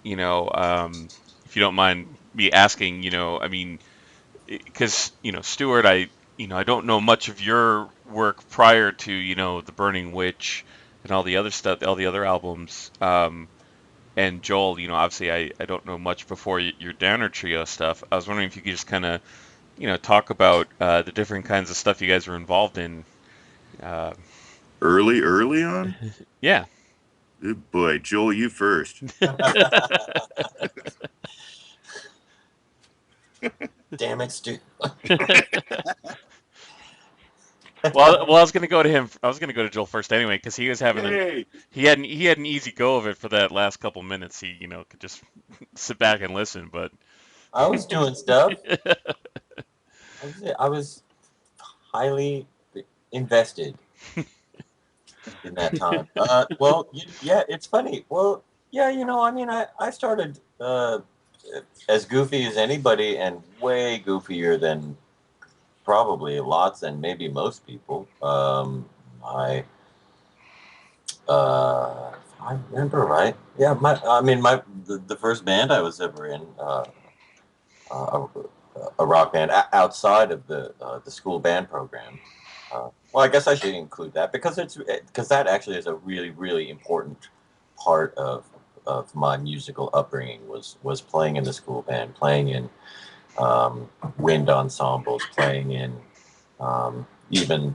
If you don't mind me asking, I mean, because Stuart, I don't know much of your work prior to the Burning Witch and all the other stuff, all the other albums. And Joel, obviously, I don't know much before your Downer Trio stuff. I was wondering if you could just kind of talk about the different kinds of stuff you guys were involved in. Uh, Early on. yeah. Good boy, Joel, you first. Damn it, Stu. Well, I was gonna go to him. I was gonna go to Joel first anyway because he was having Yay! he had an easy go of it for that last couple minutes. He could just sit back and listen. But I was doing stuff. I was highly invested in that time. Well, yeah, it's funny. Well, yeah, I mean, I started as goofy as anybody and way goofier than probably lots and maybe most people. If I remember right. Yeah, the first band I was ever in, a, a rock band outside of the school band program. Well, I guess I should include that because that actually is a really, really important part of my musical upbringing was playing in the school band, playing in wind ensembles, playing in even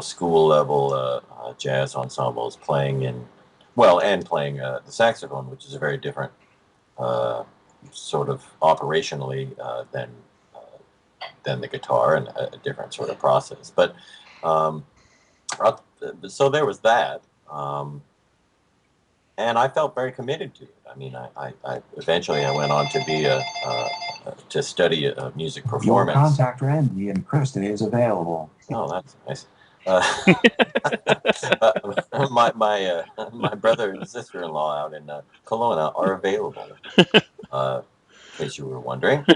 school level jazz ensembles, playing in and playing the saxophone, which is a very different sort of operationally than the guitar and a different sort of process. But so there was that. And I felt very committed to it. I mean, I eventually I went on to be to study music performance. Your contact Randy and Kristen is available. Oh, that's nice. My brother and sister-in-law out in Kelowna are available. In case you were wondering.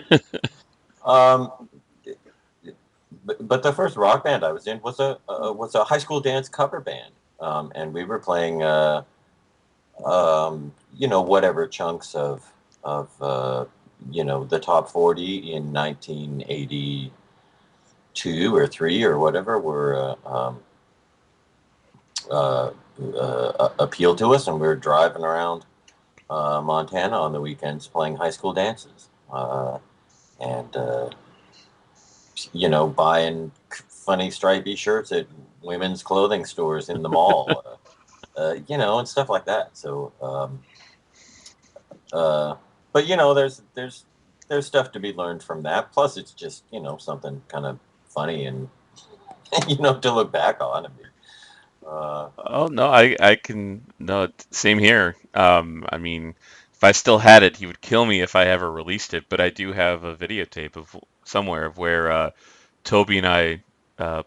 But the first rock band I was in was a high school dance cover band, and we were playing. Whatever chunks of the top 40 in 1982 or 3 or whatever were appealed to us, and we were driving around Montana on the weekends playing high school dances, and buying funny stripy shirts at women's clothing stores in the mall. And stuff like that. So, but there's stuff to be learned from that. Plus, it's just something kind of funny and to look back on. I mean, oh no, I can no. Same here. I mean, if I still had it, he would kill me if I ever released it. But I do have a videotape of somewhere of where Toby and I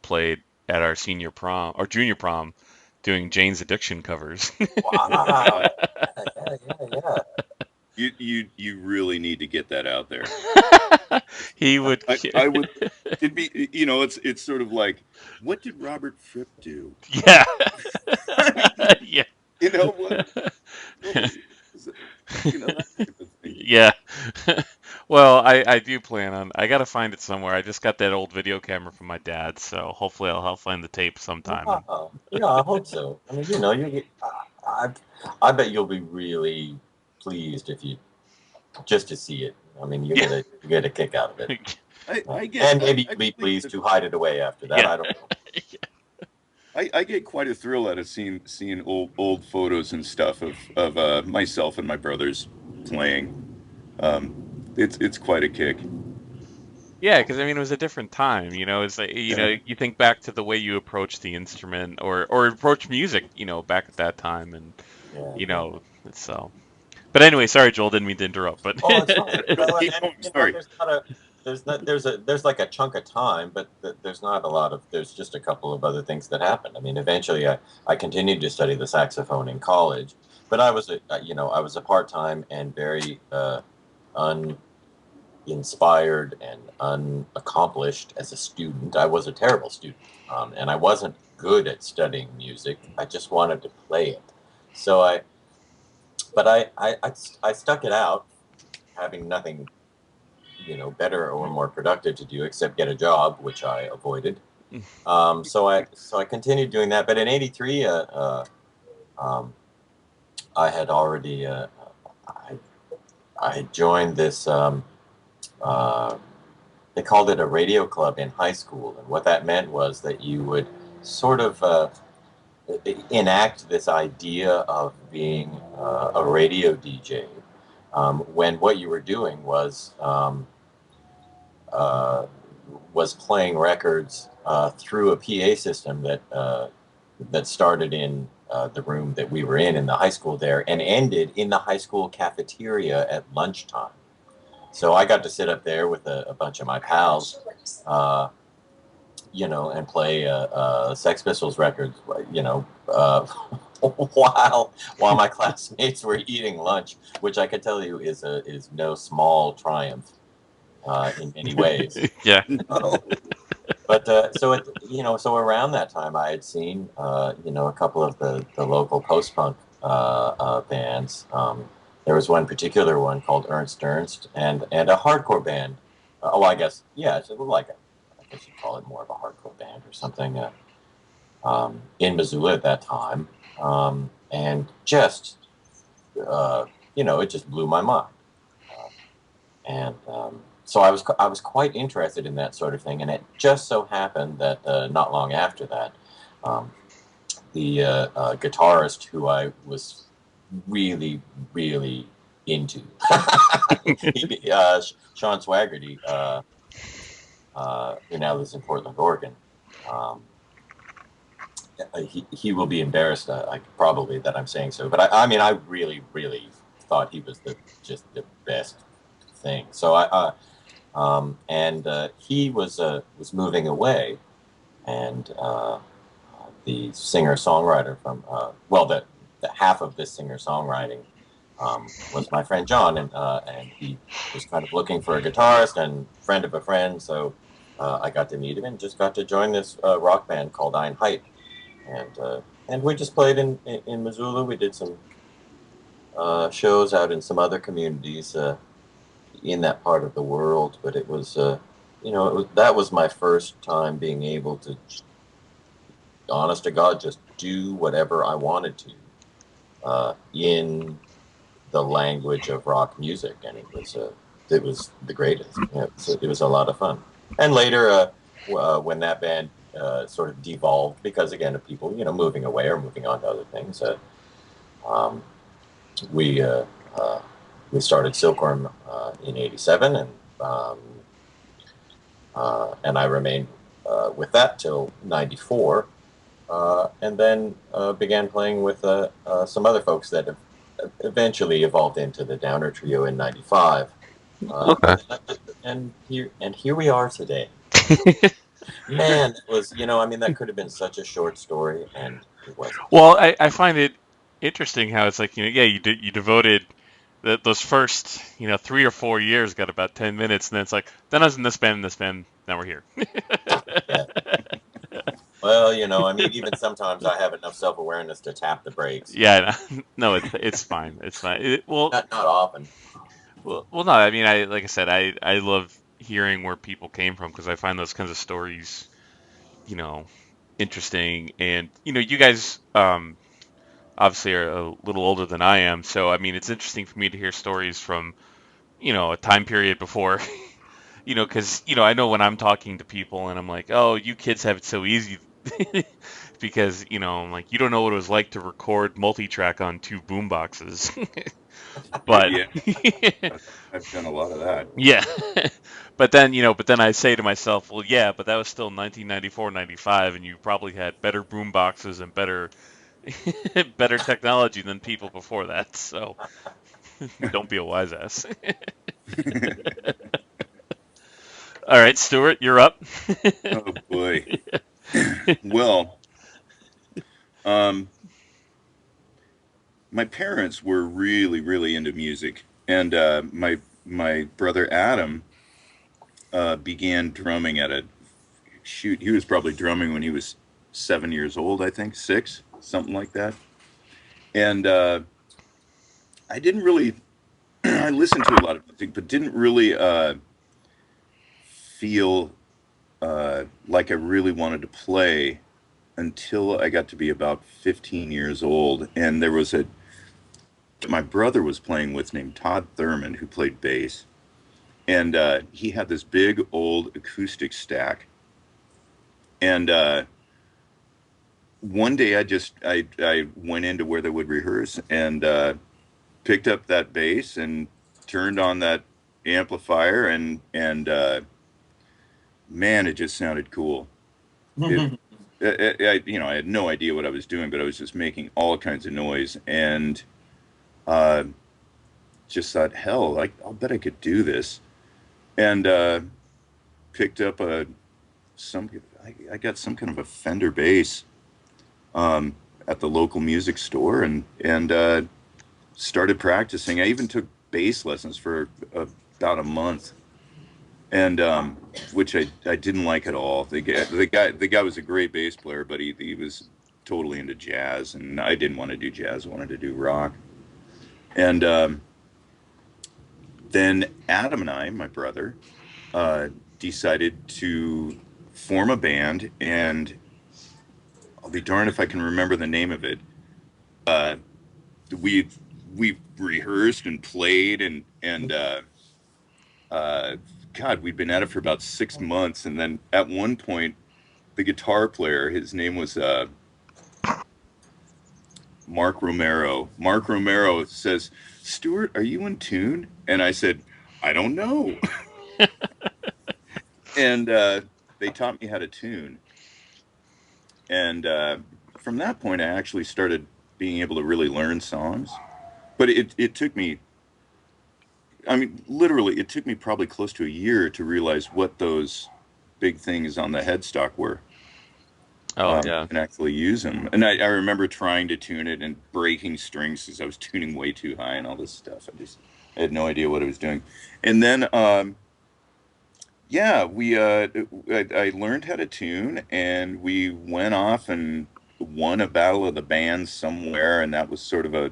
played at our senior prom or junior prom, doing Jane's Addiction covers. Wow. Yeah. You really need to get that out there. He would. I would. It'd be. It's sort of like, what did Robert Fripp do? Yeah. Yeah. What that type of thing. Yeah. Well, I do plan on. I gotta find it somewhere. I just got that old video camera from my dad, so hopefully I'll find the tape sometime. Wow. Yeah, I hope so. I mean, I bet you'll be really pleased if you just to see it. I mean, you get a kick out of it. I get, and maybe you'll be pleased to hide it away after that. Yeah. I don't know. I get quite a thrill out of seeing old photos and stuff of myself and my brothers playing. It's quite a kick. Yeah, because I mean, it was a different time. It's like, you think back to the way you approach the instrument or approach music, back at that time, and so. But anyway, sorry, Joel, didn't mean to interrupt. But it's fine. Sorry. There's like a chunk of time, but there's not a lot of. There's just a couple of other things that happened. I mean, eventually, I continued to study the saxophone in college, but I was a part-time and very uninspired and unaccomplished as a student. I was a terrible student, and I wasn't good at studying music. I just wanted to play it. So I stuck it out, having nothing better or more productive to do except get a job, which I avoided. So I continued doing that. But in '83, I had already I had joined this. They called it a radio club in high school, and what that meant was that you would sort of enact this idea of being a radio DJ when what you were doing was playing records through a PA system that started in the room that we were in the high school there and ended in the high school cafeteria at lunchtime. So I got to sit up there with a bunch of my pals, and play Sex Pistols records, while my classmates were eating lunch, which I can tell you is no small triumph in many ways. Yeah. But so around that time, I had seen a couple of the local post-punk bands. There was one particular one called Ernst and a hardcore band. I guess it's like I guess you'd call it more of a hardcore band or something in Missoula at that time, and just it just blew my mind, so I was quite interested in that sort of thing, and it just so happened that not long after that, the guitarist who I was really, really into, Sean Swaggerty, who now lives in Portland, Oregon. He will be embarrassed, probably, that I'm saying so, but I mean, I really, really thought he was just the best thing. So he was moving away, and the singer-songwriter from the half of this singer-songwriting was my friend John, and he was kind of looking for a guitarist and friend of a friend, so I got to meet him and just got to join this rock band called Ein Height, and we just played in Missoula. We did some shows out in some other communities in that part of the world, but it was that was my first time being able to, honest to God, just do whatever I wanted to in the language of rock music, and it was the greatest. It was a lot of fun. And later, when that band sort of devolved, because again of people moving away or moving on to other things, we started Silkworm in '87, and I remained with that till '94, and then began playing with some other folks that have eventually evolved into the Downer Trio in '95. Okay. And here we are today. Man, it was that could have been such a short story, and it wasn't. Well, I find it interesting how it's like you devoted those first 3 or 4 years, got about 10 minutes, and then it's like, then I was in this band, now we're here. Yeah. Well, even sometimes I have enough self-awareness to tap the brakes. Yeah, no, it's fine. It's fine. Not often. Well, no. I mean, like I said, I love hearing where people came from, because I find those kinds of stories, interesting. And you guys obviously are a little older than I am, so I mean, it's interesting for me to hear stories from a time period before. Because I know when I'm talking to people and I'm like, oh, you kids have it so easy. Because I'm like, you don't know what it was like to record multi-track on 2 boomboxes. But yeah, I've done a lot of that. Yeah. But then I say to myself, well, yeah, but that was still 1994, 95, and you probably had better boomboxes and better technology than people before that. So don't be a wise ass. All right, Stuart, you're up. Oh boy. Well, my parents were really, really into music, and my brother Adam began drumming he was probably drumming when he was 7 years old, I think, 6, something like that. And I didn't really, I listened to a lot of music, but didn't really feel like I really wanted to play until I got to be about 15 years old. And there was my brother was playing with named Todd Thurman, who played bass. And he had this big old acoustic stack. And one day I went into where they would rehearse and picked up that bass and turned on that amplifier and man, it just sounded cool. It, I had no idea what I was doing, but I was just making all kinds of noise and uh, just thought, hell, I'll bet I could do this. And picked up I got some kind of a Fender bass at the local music store and started practicing. I even took bass lessons for about a month, and which I didn't like at all. The guy was a great bass player, but he was totally into jazz, and I didn't want to do jazz. I wanted to do rock. And then Adam and I, my brother, decided to form a band, and I'll be darned if I can remember the name of it. Uh, we rehearsed and played and God, we'd been at it for about 6 months, and then at one point, the guitar player, his name was Mark Romero. Mark Romero says, "Stuart, are you in tune?" And I said, "I don't know." And they taught me how to tune. And from that point, I actually started being able to really learn songs. But it took me, I mean, literally, it took me probably close to a year to realize what those big things on the headstock were. Oh, yeah. And actually use them. And I remember trying to tune it and breaking strings because I was tuning way too high and all this stuff. I had no idea what I was doing. And then, yeah, I learned how to tune, and we went off and won a battle of the bands somewhere, and that was sort of a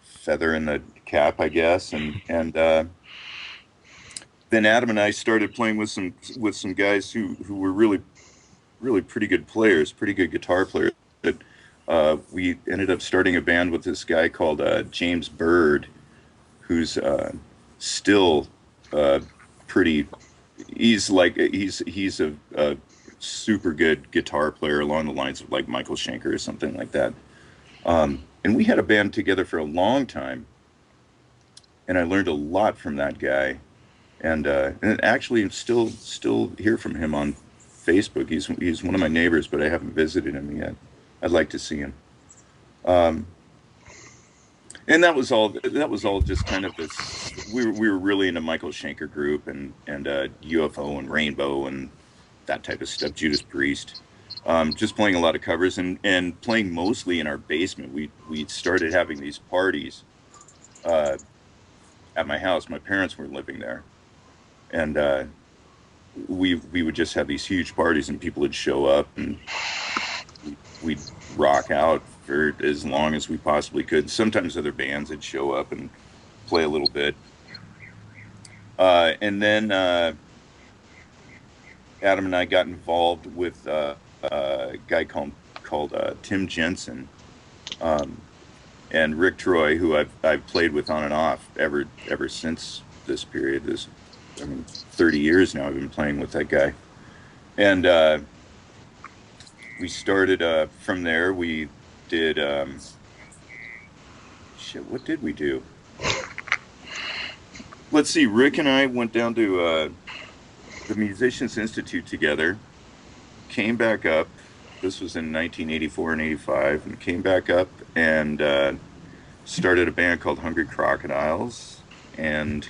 feather in the cap, I guess. And then Adam and I started playing with some guys who were really pretty good players, pretty good guitar players. But we ended up starting a band with this guy called James Bird, who's still pretty. He's a super good guitar player along the lines of like Michael Schenker or something like that. And we had a band together for a long time, and I learned a lot from that guy. And actually, I'm still hear from him on Facebook. He's one of my neighbors, but I haven't visited him yet. I'd like to see him. And that was all just kind of this. We were really into Michael Schenker group and UFO and Rainbow and that type of stuff. Judas Priest. Just playing a lot of covers and playing mostly in our basement. We started having these parties at my house. My parents were living there, and we would just have these huge parties, and people would show up, and we'd rock out for as long as we possibly could. Sometimes other bands would show up and play a little bit. And then Adam and I got involved with a guy called Tim Jensen and Rick Troy, who I've played with on and off ever since this period. 30 years now I've been playing with that guy. And we started from there. We did what did we do? Let's see. Rick and I went down to the Musicians Institute together, came back up. This was in 1984 and 85, and came back up and started a band called Hungry Crocodiles, and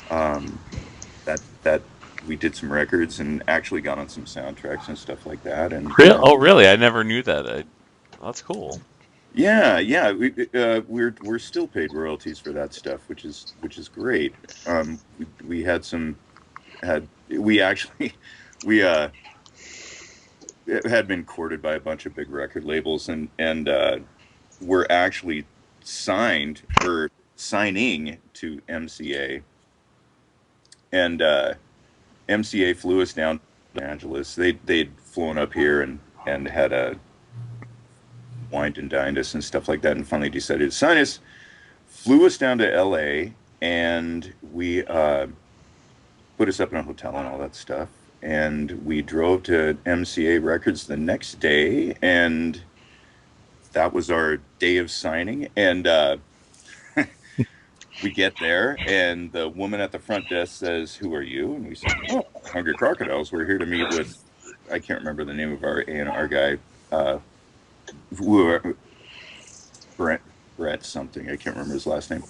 that we did some records and actually got on some soundtracks and stuff like that. And Oh, really? I never knew that. That's cool. Yeah. We're still paid royalties for that stuff, which is great. We had been courted by a bunch of big record labels, and we're actually signing to MCA, and MCA flew us down to Los Angeles. They'd flown up here and had a wined and dined us and stuff like that, and finally decided to sign us. Flew us down to LA, and we put us up in a hotel and all that stuff. and we drove to MCA Records the next day, and that was our day of signing. And we get there, and the woman at the front desk says, "Who are you?" And we said, "Oh, Hungry Crocodiles. We're here to meet with," I can't remember the name of our A&R guy. Brett, Brett something. I can't remember his last name.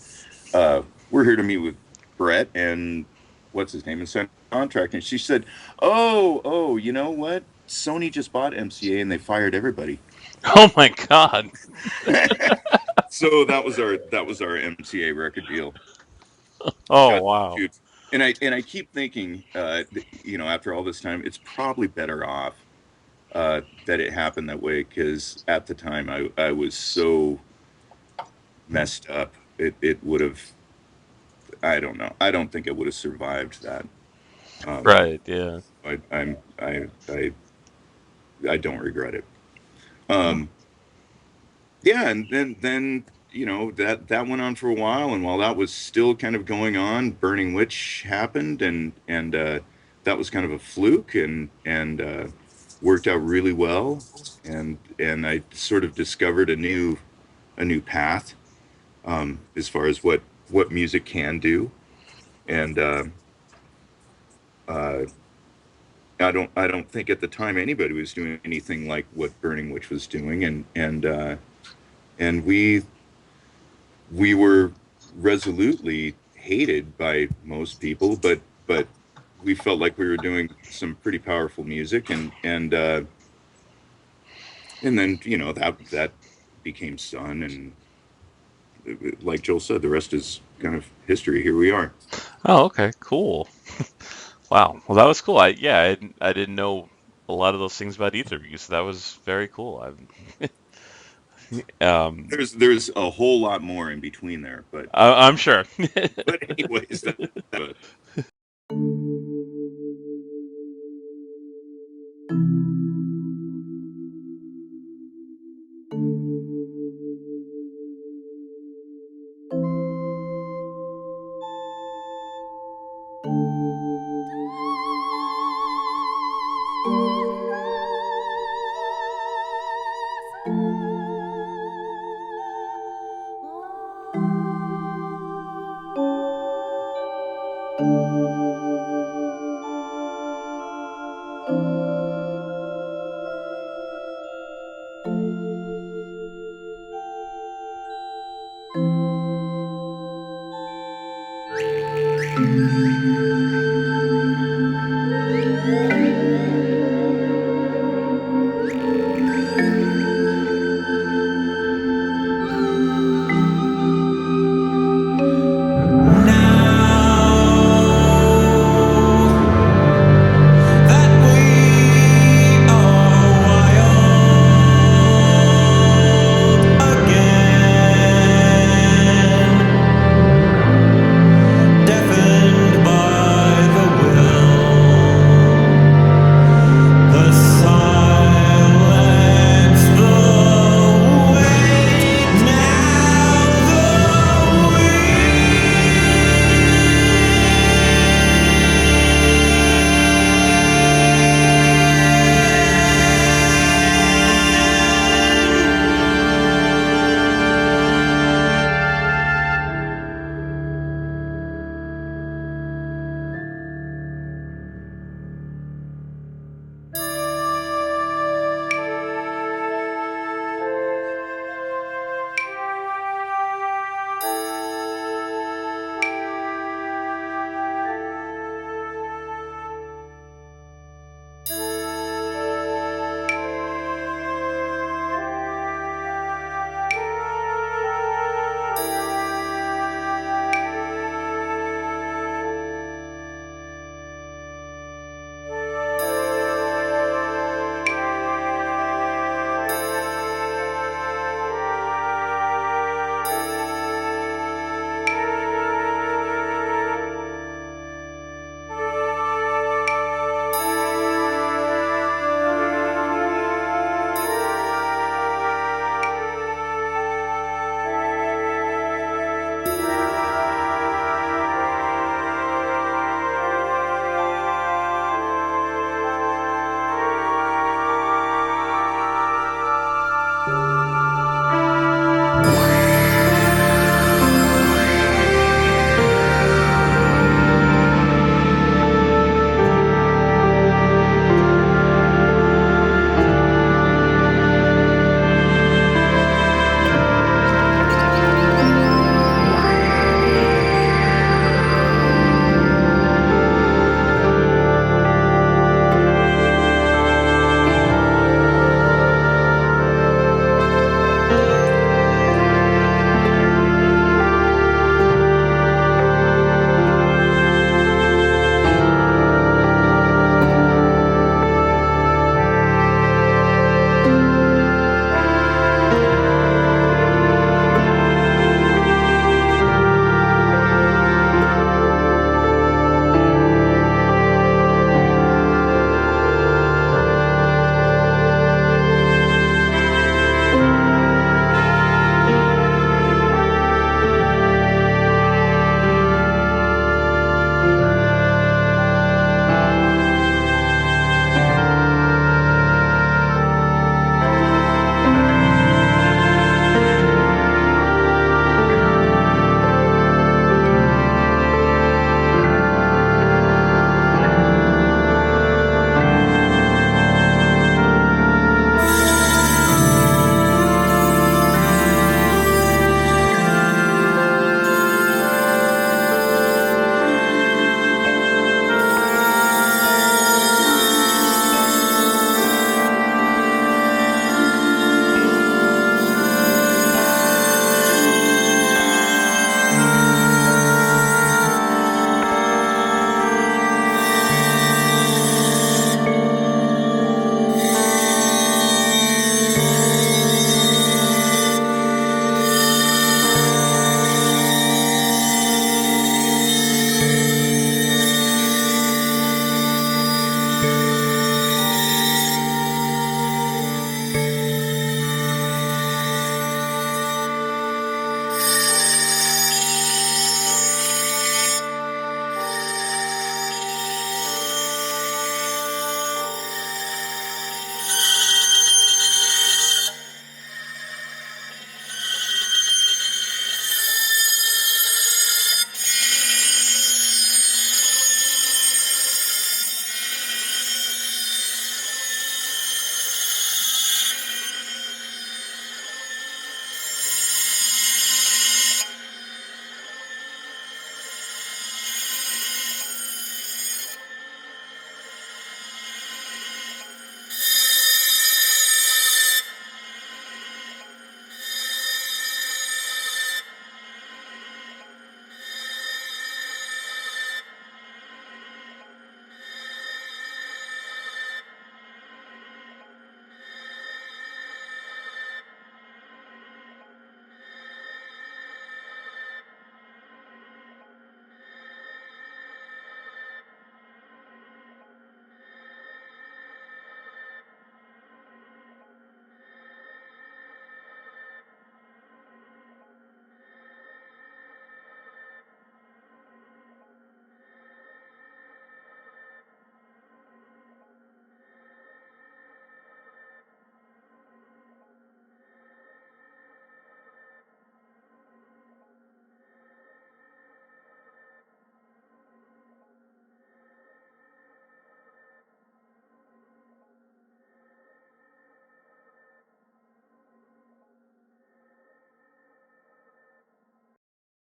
We're here to meet with Brett and what's his name and send a contract. And she said, "Oh, you know what? Sony just bought MCA and they fired everybody." Oh my God. So that was our MCA record deal. Oh God, wow. dude. And I keep thinking, after all this time, it's probably better off that it happened that way, because at the time I was so messed up. It would have. I don't know. I don't think it would have survived that. Um, Right. Yeah. I don't regret it. Hmm. Um, yeah, and then that went on for a while, and while that was still kind of going on, Burning Witch happened, and that was kind of a fluke, and worked out really well, and I sort of discovered a new path, as far as what music can do, and uh, I don't think at the time anybody was doing anything like what Burning Witch was doing, and we were resolutely hated by most people, but we felt like we were doing some pretty powerful music, and then that became Sun, and like Joel said, the rest is kind of history. Here we are. Oh, okay. Cool. Wow. Well, that was cool. I didn't know a lot of those things about either of you, so that was very cool. Um, There's a whole lot more in between there, but I'm sure. but anyways, but Oh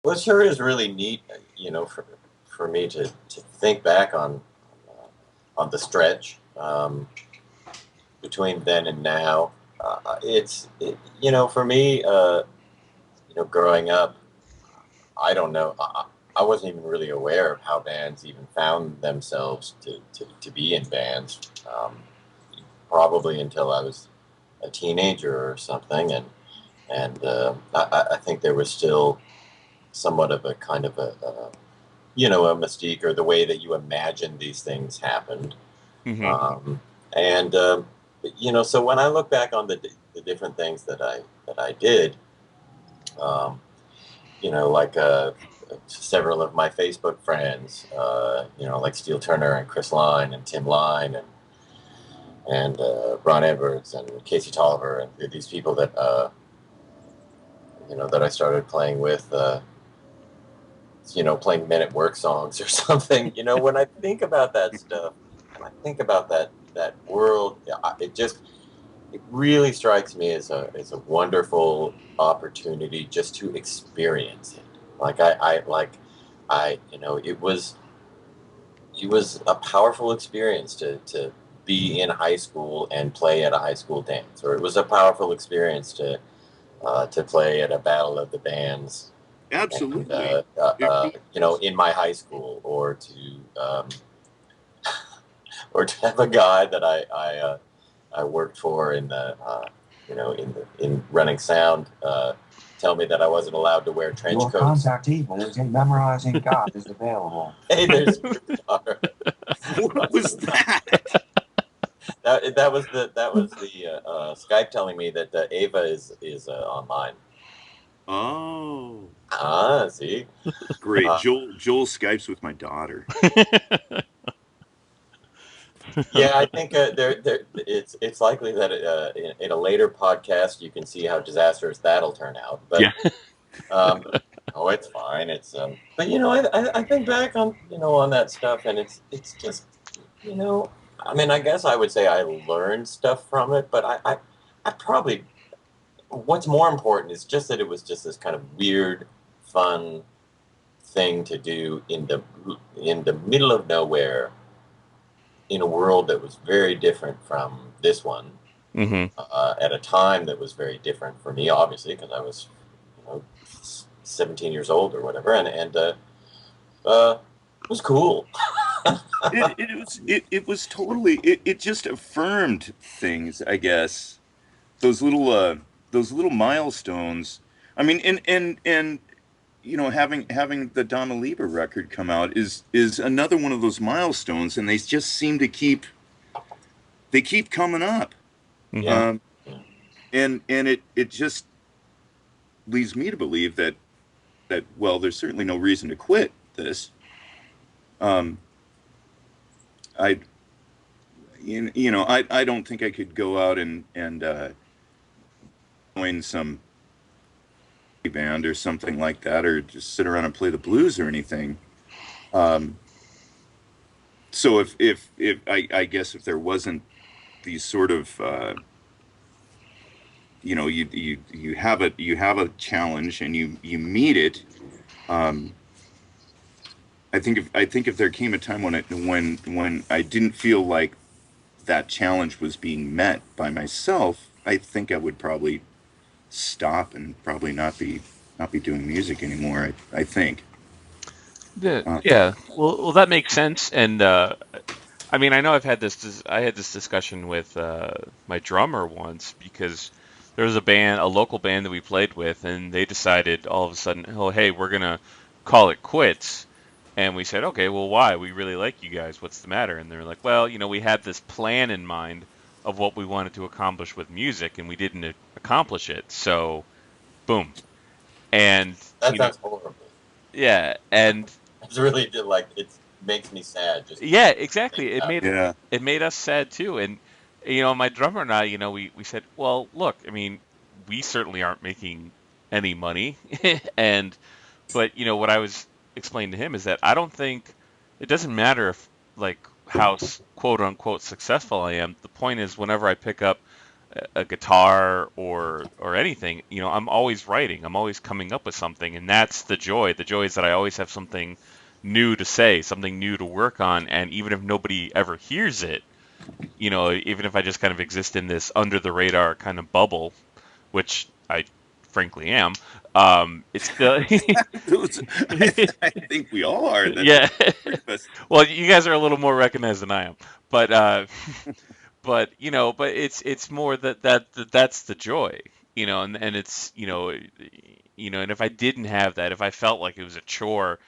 Well, it sure is really neat, for me to think back on the stretch between then and now. For me, growing up, I don't know. I wasn't even really aware of how bands even found themselves to be in bands. Probably until I was a teenager or something, and I think there was still somewhat of a kind of a mystique, or the way that you imagine these things happened. Mm-hmm. So when I look back on the different things that I did, like several of my Facebook friends, like Steel Turner and Chris Line and Tim Line and Ron Edwards and Casey Tolliver, and these people that that I started playing with, playing Men at Work songs or something. When I think about that stuff, and I think about that world, it really strikes me as a wonderful opportunity just to experience it. It was a powerful experience to be in high school and play at a high school dance, or it was a powerful experience to play at a battle of the bands. Absolutely. And, in my high school, or to have a guy that I worked for in the in running sound tell me that I wasn't allowed to wear trench Your coats. contactee using memorizing God is available. Hey, there's your daughter. What was that? That was the Skype telling me that Ava is online. Oh, See, great. Joel Skypes with my daughter. Yeah, I think it's likely that in a later podcast you can see how disastrous that'll turn out. But it's fine. It's but I think back on on that stuff, and it's just I mean, I guess I would say I learned stuff from it, but I probably, what's more important is just that it was just this kind of weird, fun thing to do in the middle of nowhere, in a world that was very different from this one, at a time that was very different for me, obviously, because I was 17 years old or whatever, and it was cool. It was totally, it just affirmed things, I guess. Those little milestones. I mean, and having the Dama Libra record come out is another one of those milestones, and they just seem to keep coming up. Yeah. And it just leads me to believe that well, there's certainly no reason to quit this. I don't think I could go out and join some band or something like that, or just sit around and play the blues or anything. So if I guess if there wasn't these sort of you have a challenge and you meet it. I think if there came a time when I didn't feel like that challenge was being met by myself, I think I would probably stop and probably not be doing music anymore. I think. Yeah. Well, that makes sense. And I mean, I know I had this discussion with my drummer once, because there was a local band that we played with, and they decided all of a sudden, oh, hey, we're gonna call it quits. And we said, okay, well, why? We really like you guys. What's the matter? And they're like, well, we had this plan in mind of what we wanted to accomplish with music, and we didn't accomplish it. So, boom. And that sounds horrible. Yeah, and it's really it makes me sad. Yeah, exactly. It made us sad too. And my drummer and I, we said, well, look, I mean, we certainly aren't making any money, but what I was explained to him is that I don't think it doesn't matter if how quote unquote successful I am. The point is, whenever I pick up a guitar or anything, I'm always writing. I'm always coming up with something, and that's the joy. The joy is that I always have something new to say, something new to work on, and even if nobody ever hears it, even if I just kind of exist in this under the radar kind of bubble, which I frankly am, it's still I think we all are. That's yeah. pretty best. Well, you guys are a little more recognized than I am, but but it's more that's the joy, and it's and if I didn't have that, if I felt like it was a chore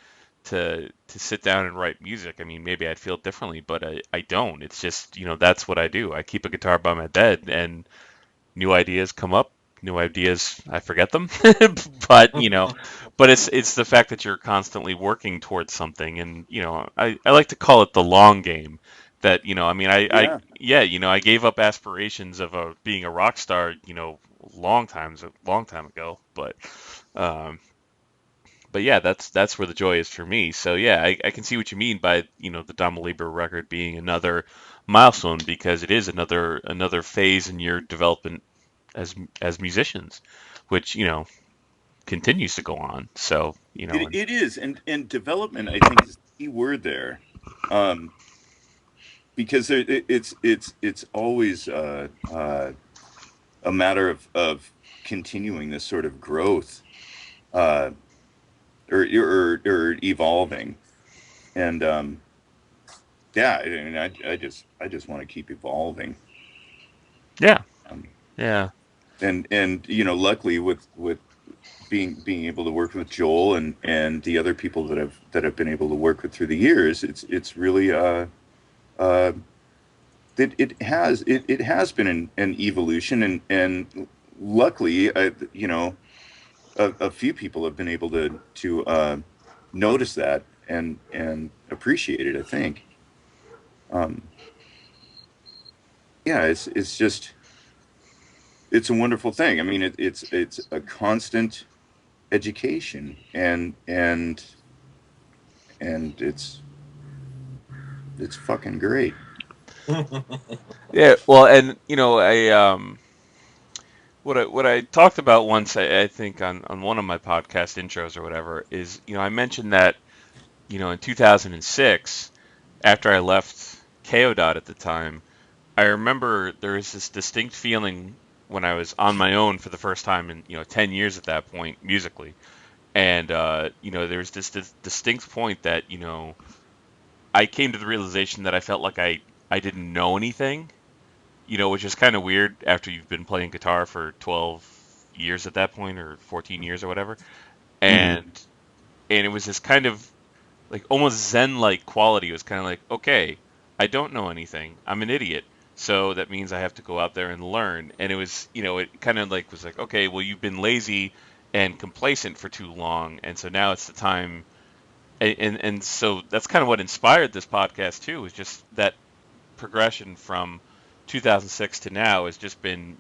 to sit down and write music, I mean, maybe I'd feel differently, but I don't. It's just, that's what I do. I keep a guitar by my bed, and new ideas come up. New ideas, I forget them, but but it's the fact that you're constantly working towards something, and I like to call it the long game. That I mean, Yeah. yeah, I gave up aspirations of being a rock star, long time ago, um, but yeah, that's where the joy is for me. So yeah, I can see what you mean by the Dama Libra record being another milestone, because it is another phase in your development as musicians, which continues to go on. So It is, and development, I think, is the key word there, um, because it's always a matter of continuing this sort of growth, uh, or evolving, and yeah, I mean, I just want to keep evolving, yeah, um, yeah, and luckily with being able to work with Joel and the other people that I've been able to work with through the years, it's really uh it has been an evolution, and luckily, a few people have been able to notice that and appreciate it, I think. um yeah, it's just, it's a wonderful thing. I mean, it's a constant education, and it's fucking great. yeah. Well, and I what I talked about once, I think on one of my podcast intros or whatever, is I mentioned that in 2006, after I left Dot at the time, I remember there was this distinct feeling when I was on my own for the first time in 10 years at that point musically, and there was this distinct point that I came to the realization that I felt like I didn't know anything, which is kind of weird after you've been playing guitar for 12 years at that point, or 14 years or whatever, Hmm. and it was this kind of like almost zen-like quality. It was kind of like, okay, I don't know anything. I'm an idiot. So that means I have to go out there and learn. And it was, it kind of like was like, okay, well, you've been lazy and complacent for too long, and so now it's the time. And so that's kind of what inspired this podcast too, is just that progression from 2006 to now has just been,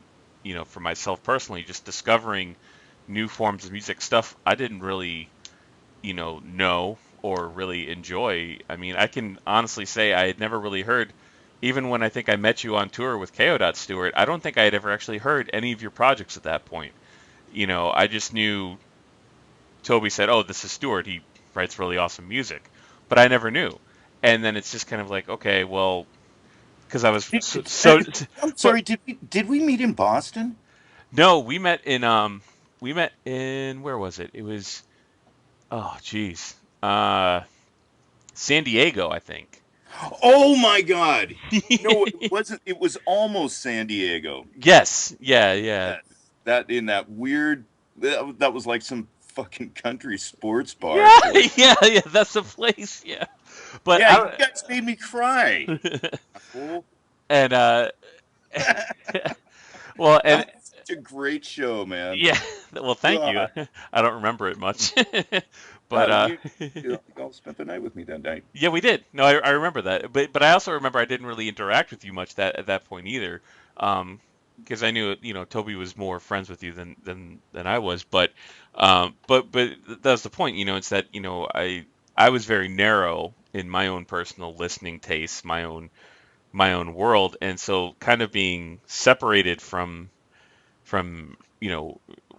for myself personally, just discovering new forms of music, stuff I didn't really know or really enjoy. I mean, I can honestly say I had never really heard, even when I think I met you on tour with Stuart, I don't think I had ever actually heard any of your projects at that point. I just knew Toby said, "Oh, this is Stuart. He writes really awesome music," but I never knew. And then it's just kind of like, okay, well, because I was I'm but sorry. Did we meet in Boston? no, we met in, where was it? It was, oh, geez, San Diego, I think. Oh my God! No, it wasn't. It was almost San Diego. Yes, yeah, yeah, Yes, that in that weird. That was like some fucking country sports bar yeah, place. yeah. That's the place. Yeah, but Yeah, you I guys made me cry. Asshole. and well, and That was such a great show, man. yeah, well, thank you. God. I don't remember it much, but You all spent the night with me that night. yeah, we did. No, I remember that. But I also remember I didn't really interact with you much at that point either. Because I knew, Toby was more friends with you than I was. But that's the point. It's that, I was very narrow in my own personal listening tastes, my own my own world, and so kind of being separated from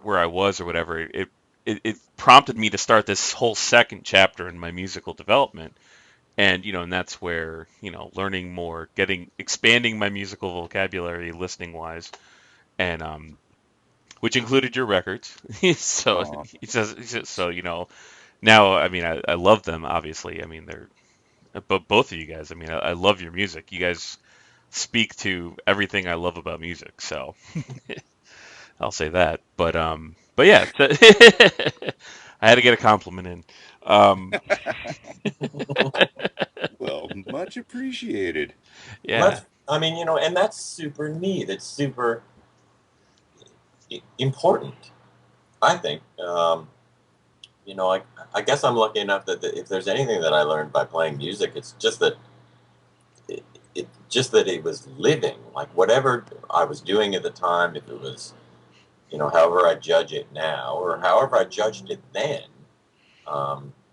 where I was or whatever, it prompted me to start this whole second chapter in my musical development. And and that's where learning more, expanding my musical vocabulary, listening wise, and which included your records. So Oh, so now, I mean, I love them, obviously. I mean, they're but both of you guys, I mean, I love your music. You guys speak to everything I love about music, so I'll say that. But yeah, I had to get a compliment in. Um, well, much appreciated. Well, yeah. that's, I mean, and that's super neat. It's super important, I think. I guess I'm lucky enough that if there's anything that I learned by playing music, it's just that it was living. Like whatever I was doing at the time, if it was, however I judge it now, or however I judged it then,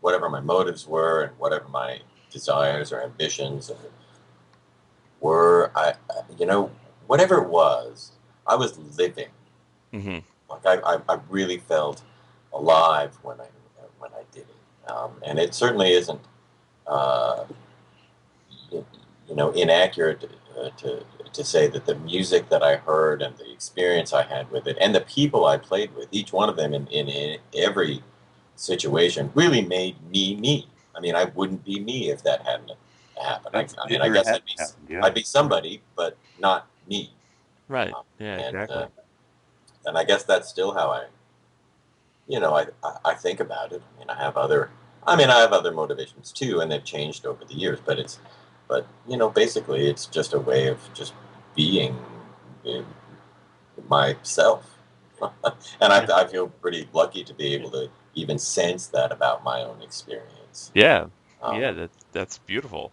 whatever my motives were and whatever my desires or ambitions were, whatever it was, I was living. Hmm. Like I really felt alive when I did it, and it certainly isn't, uh, inaccurate to say that the music that I heard and the experience I had with it and the people I played with, each one of them in every situation, really made me me. I mean, I wouldn't be me if that hadn't happened. I mean, I Or guess had happened, yeah. I'd be somebody, but not me. Right. Um, Yeah, and exactly. and I guess that's still how I think about it. I have other motivations too, and they've changed over the years. But basically, it's just a way of just being uh, myself, and Yeah. I feel pretty lucky to be able to even sense that about my own experience. Yeah. Um, Yeah, that's beautiful.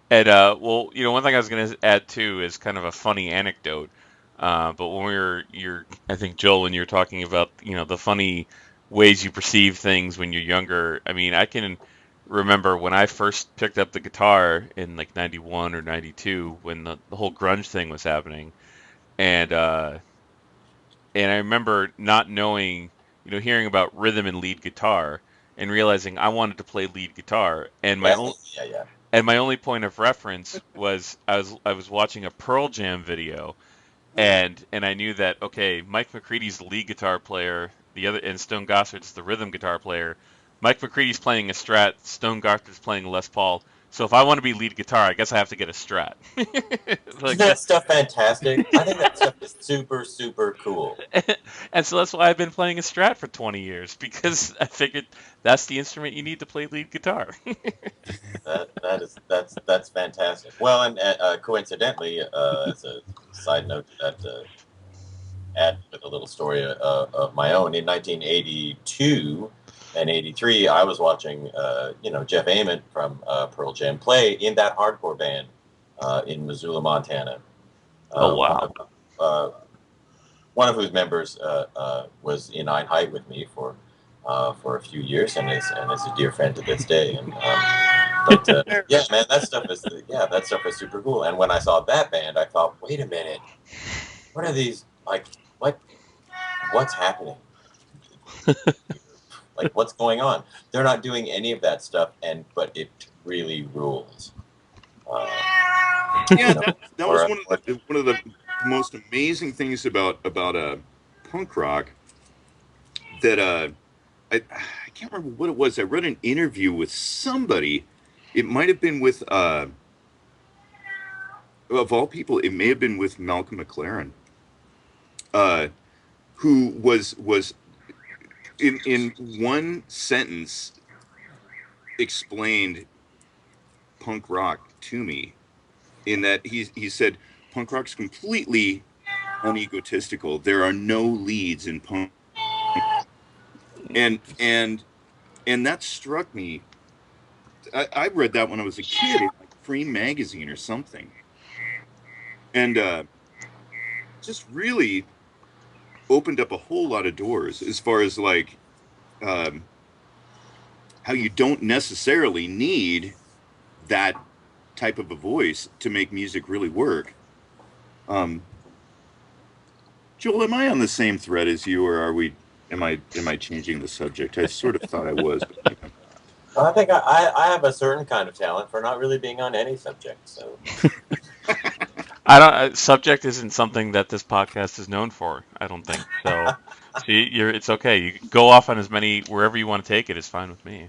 And well, one thing I was going to add too is kind of a funny anecdote. But when I think Joel, when you're talking about, the funny ways you perceive things when you're younger. I mean, I can remember when I first picked up the guitar in like 91 or 92 when the whole grunge thing was happening. And and I remember not knowing, hearing about rhythm and lead guitar and realizing I wanted to play lead guitar. yeah, yeah, And my only point of reference was I was watching a Pearl Jam video, and I knew that, okay, Mike McCready's the lead guitar player, the other, and Stone Gossard's the rhythm guitar player. Mike McCready's playing a Strat, Stone Gossard's playing a Les Paul. So if I want to be lead guitar, I guess I have to get a Strat. Isn't Like that stuff fantastic? I think that stuff is super, super cool. and so that's why I've been playing a Strat for 20 years, because I figured that's the instrument you need to play lead guitar. That's fantastic. Well, and coincidentally, as a side note to that, add with a little story of my own. In 1982 and 83, I was watching, Jeff Ament from Pearl Jam play in that hardcore band in Missoula, Montana. Oh, Uh, one wow. of uh, one of whose members was in Einheit with me for a few years and is a dear friend to this day. And yeah, man, that stuff is super cool. And when I saw that band, I thought, wait a minute, what are these like? What what's happening? Like, what's going on? They're not doing any of that stuff, but it really rules. Uh, Yeah, you know, that was or, or one of the most amazing things about punk rock that I can't remember what it was. I read an interview with somebody. It might have been with of all people, it may have been with Malcolm McLaren, uh, who was in one sentence explained punk rock to me. In that he said punk rock's completely unegotistical. There are no leads in punk, and and and that struck me. I read that when I was a kid in like Free magazine or something, and just really opened up a whole lot of doors as far as like how you don't necessarily need that type of a voice to make music really work. Joel, am I on the same thread as you, or are we? Am I changing the subject? I sort of thought I was, but maybe I'm not. Well, I think I have a certain kind of talent for not really being on any subject. So I don't. Subject isn't something that this podcast is known for. I don't think so. See, it's okay. You can go off on as many wherever you want to take it. Is fine with me.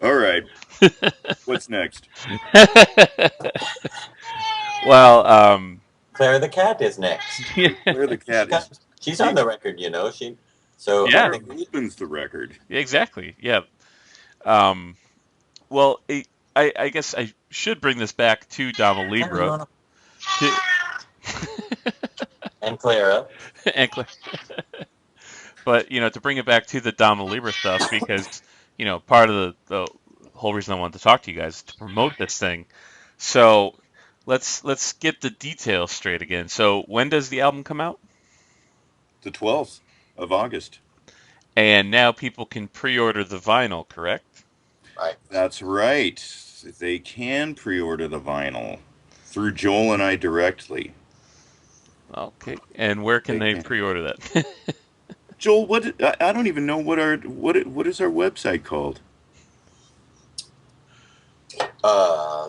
All right. What's next? Well, Claire the cat is next. Where the cat is. She's on the record, you know. So Yeah. I think Opens the record. Exactly. Yeah. Well, I guess I should bring this back to Dama Libra. And Clara. And but to bring it back to the Dama Libra stuff, because part of the whole reason I wanted to talk to you guys is to promote this thing. So let's get the details straight again. So when does the album come out? The 12th of August. And now people can pre-order the vinyl, correct? Right. That's right. They can pre-order the vinyl through Joel and I directly. Okay. And where can they pre-order that? Joel, I don't even know what is our website called?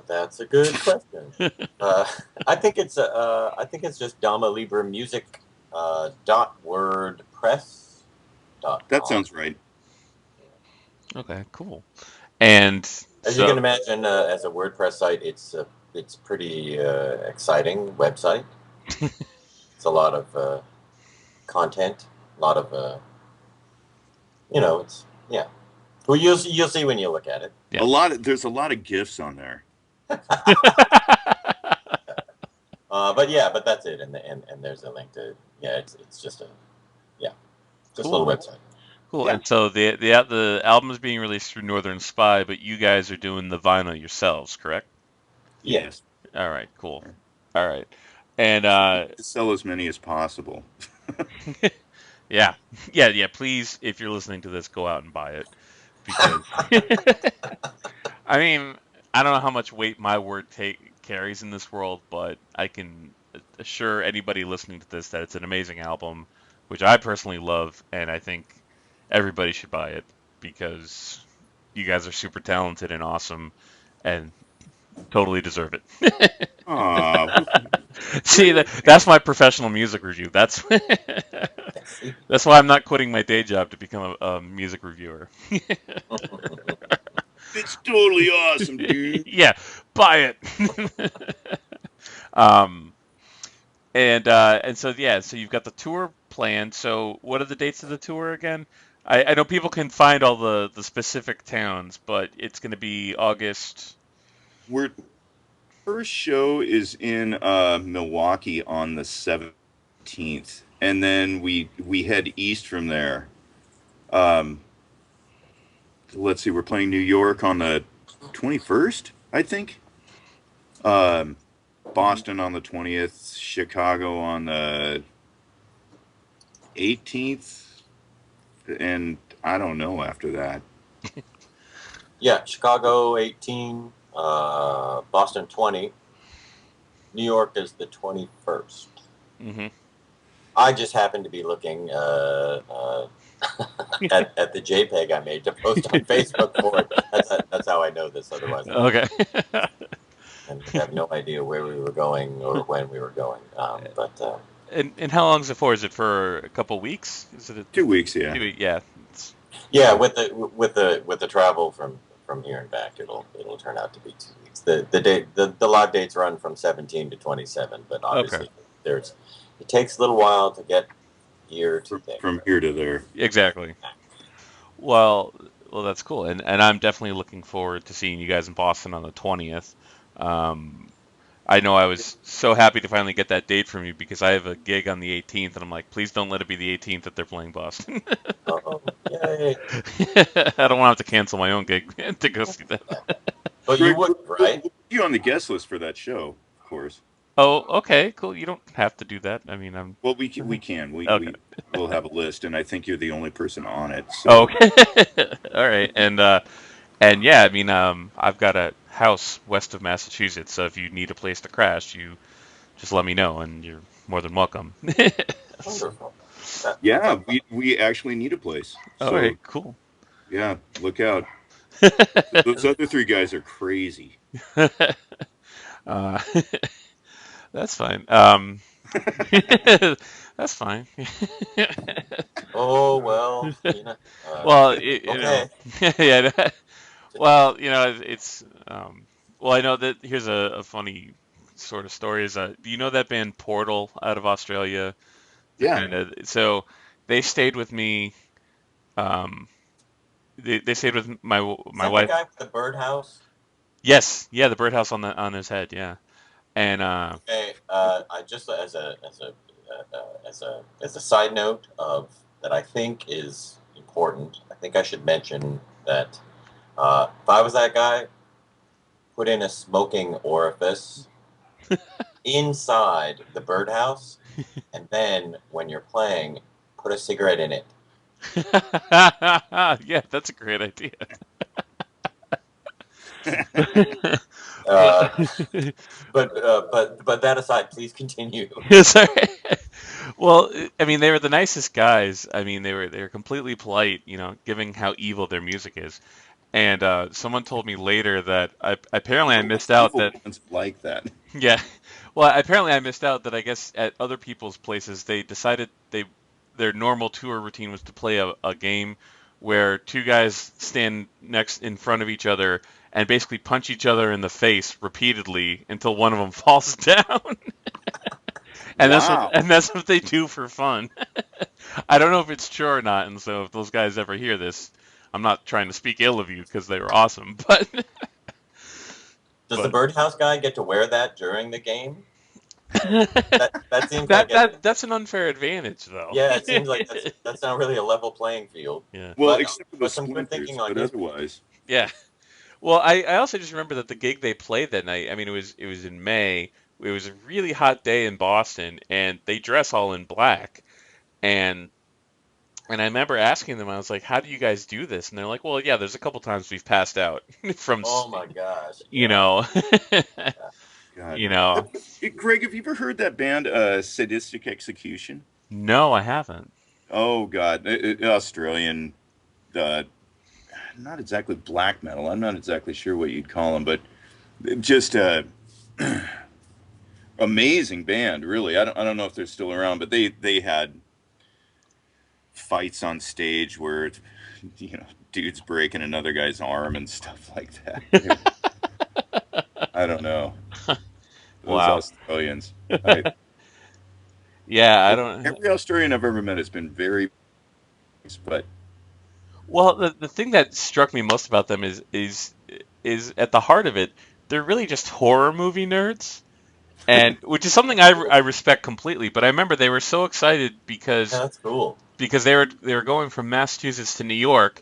That's a good question. I think it's just Dama Libra Music .wordpress.com. That sounds right. Okay, cool. And as you can imagine, as a WordPress site, it's pretty exciting website. It's a lot of content, a lot of it's Well, you'll see when you look at it. Yeah. There's a lot of GIFs on there. But that's it, and there's a link to it's just a Cool. little website. Cool. Yeah. And so the album is being released through Northern Spy, but you guys are doing the vinyl yourselves, correct? Yes. All right. Cool. All right. And To sell as many as possible. yeah. Please, if you're listening to this, go out and buy it, because I mean, I don't know how much weight my word carries in this world, but I can assure anybody listening to this that it's an amazing album, which I personally love, and I think everybody should buy it because you guys are super talented and awesome and totally deserve it. See, that's my professional music review. That's why I'm not quitting my day job to become a music reviewer. It's totally awesome, dude. Yeah, buy it. And so you've got the tour planned. So what are the dates of the tour again? I know people can find all the specific towns, but it's going to be August. First show is in Milwaukee on the 17th, and then we head east from there. Let's see, we're playing New York on the 21st, I think. Boston on the 20th, Chicago on the 18th, and I don't know after that. Yeah, Chicago 18, Boston 20, New York is the 21st. Mm-hmm. I just happened to be looking at the JPEG I made to post on Facebook for it. That's how I know this. Otherwise, Okay. and I have no idea where we were going or when we were going. And how long is it for? Is it for a couple weeks? Is it 2 weeks? Yeah. 2 weeks? Yeah. Yeah, with the travel from here and back, it'll turn out to be 2 weeks. The live dates run from 17 to 27, but obviously it takes a little while to get here to there. From here to there. Exactly. Well, that's cool, and I'm definitely looking forward to seeing you guys in Boston on the 20th. I know I was so happy to finally get that date from you because I have a gig on the 18th, and I'm like, please don't let it be the 18th that they're playing Boston. Oh, yay! I don't want to have to cancel my own gig to go see that. But you would, right? You're on the guest list for that show, of course. Oh, okay, cool. You don't have to do that. I mean, I'm. Well, we can. Okay. We'll have a list, and I think you're the only person on it. So. Oh, okay. All right, and And yeah, I mean, I've got a house west of Massachusetts, so if you need a place to crash, you just let me know, and you're more than welcome. Wonderful. That Yeah, sounds we actually need a place. All right, So cool. yeah, look out. Those other three guys are crazy. uh, that's fine. That's fine. oh well, you know. Well, Okay. yeah. Well, it's well, I know that here's a funny sort of story is do you know that band Portal out of Australia? The Yeah. kind of so they stayed with me. Um, they stayed with Is my that the wife. guy with the birdhouse? Yes, yeah, the birdhouse on his head, yeah. And Okay. I just as a side note of that I think is important. I think I should mention that if I was that guy, put in a smoking orifice inside the birdhouse, and then when you're playing, put a cigarette in it. yeah, that's a great idea. Uh, but that aside, please continue. Sorry. Well, I mean, they were the nicest guys. I mean, they were completely polite, given how evil their music is. And someone told me later that apparently I missed out Evil that bands like that. yeah, well, apparently I missed out that I guess at other people's places they decided their normal tour routine was to play a game where two guys stand next in front of each other and basically punch each other in the face repeatedly until one of them falls down. And Wow. that's what they do for fun. I don't know if it's true or not, and so if those guys ever hear this, I'm not trying to speak ill of you because they were awesome, but Does the but birdhouse guy get to wear that during the game? That seems like that's an unfair advantage though. yeah, it seems like that's not really a level playing field. Yeah. Well, except for the But some good thinking splinters, on but his. otherwise. Yeah. Well, I also just remember that the gig they played that night, I mean it was in May. It was a really hot day in Boston and they dress all in black and I remember asking them, I was like, "How do you guys do this?" And they're like, "Well, yeah, there's a couple times we've passed out from, Oh my gosh! you Yeah. know, Yeah. God. you know." Greg, have you ever heard that band, Sadistic Execution? No, I haven't. Oh God, Australian, uh, not exactly black metal. I'm not exactly sure what you'd call them, but just amazing band, really. I don't know if they're still around, but they had fights on stage where dudes breaking another guy's arm and stuff like that. I don't know. Those Wow. Australians. I, Yeah, I don't. every Australian I've ever met has been very nice, but Well, the thing that struck me most about them is at the heart of it, they're really just horror movie nerds, and which is something I respect completely. But I remember they were so excited Yeah, that's cool. because they were going from Massachusetts to New York,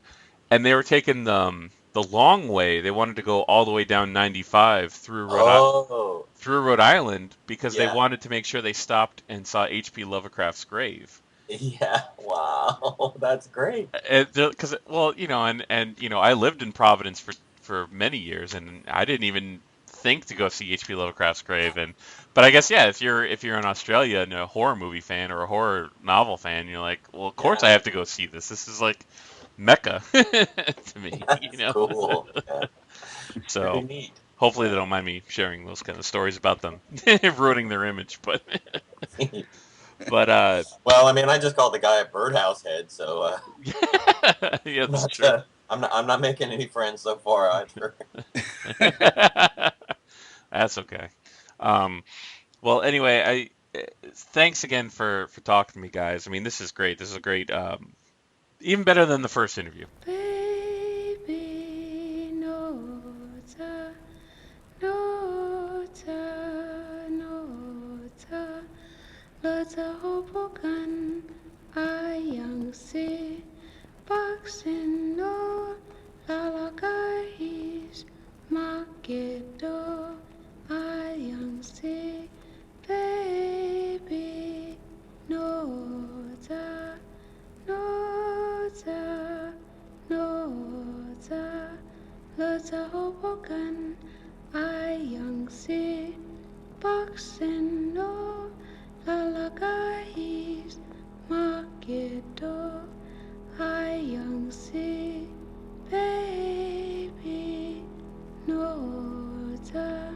and they were taking the long way. They wanted to go all the way down 95 Oh, through Rhode Island because they yeah, wanted to make sure they stopped and saw H.P. Lovecraft's grave. yeah. Wow, that's great. Because well, I lived in Providence for many years, and I didn't even think to go see H.P. Lovecraft's grave. But I guess yeah, if you're in Australia and a horror movie fan or a horror novel fan, you're like, well, of course Yeah, I have to go see this. This is like Mecca to me, that's cool. Yeah, pretty So neat. hopefully they don't mind me sharing those kind of stories about them, ruining their image. But Yeah. but Well, I mean, I just called the guy a birdhouse head, so yeah, I'm that's not. true. I'm not making any friends so far either. That's okay. Um, well, anyway, thanks again for talking to me, guys. I mean, this is great. This is a great, even better than the first interview. Baby, nota, nota, nota, lota hoboken, ayang si, baksin no, lalagais, makedo, ayang si, baby, nota, nota, nota, Lota Hoboken, I young see, boxing no, lalagais, marketo, I young see, baby, Nota.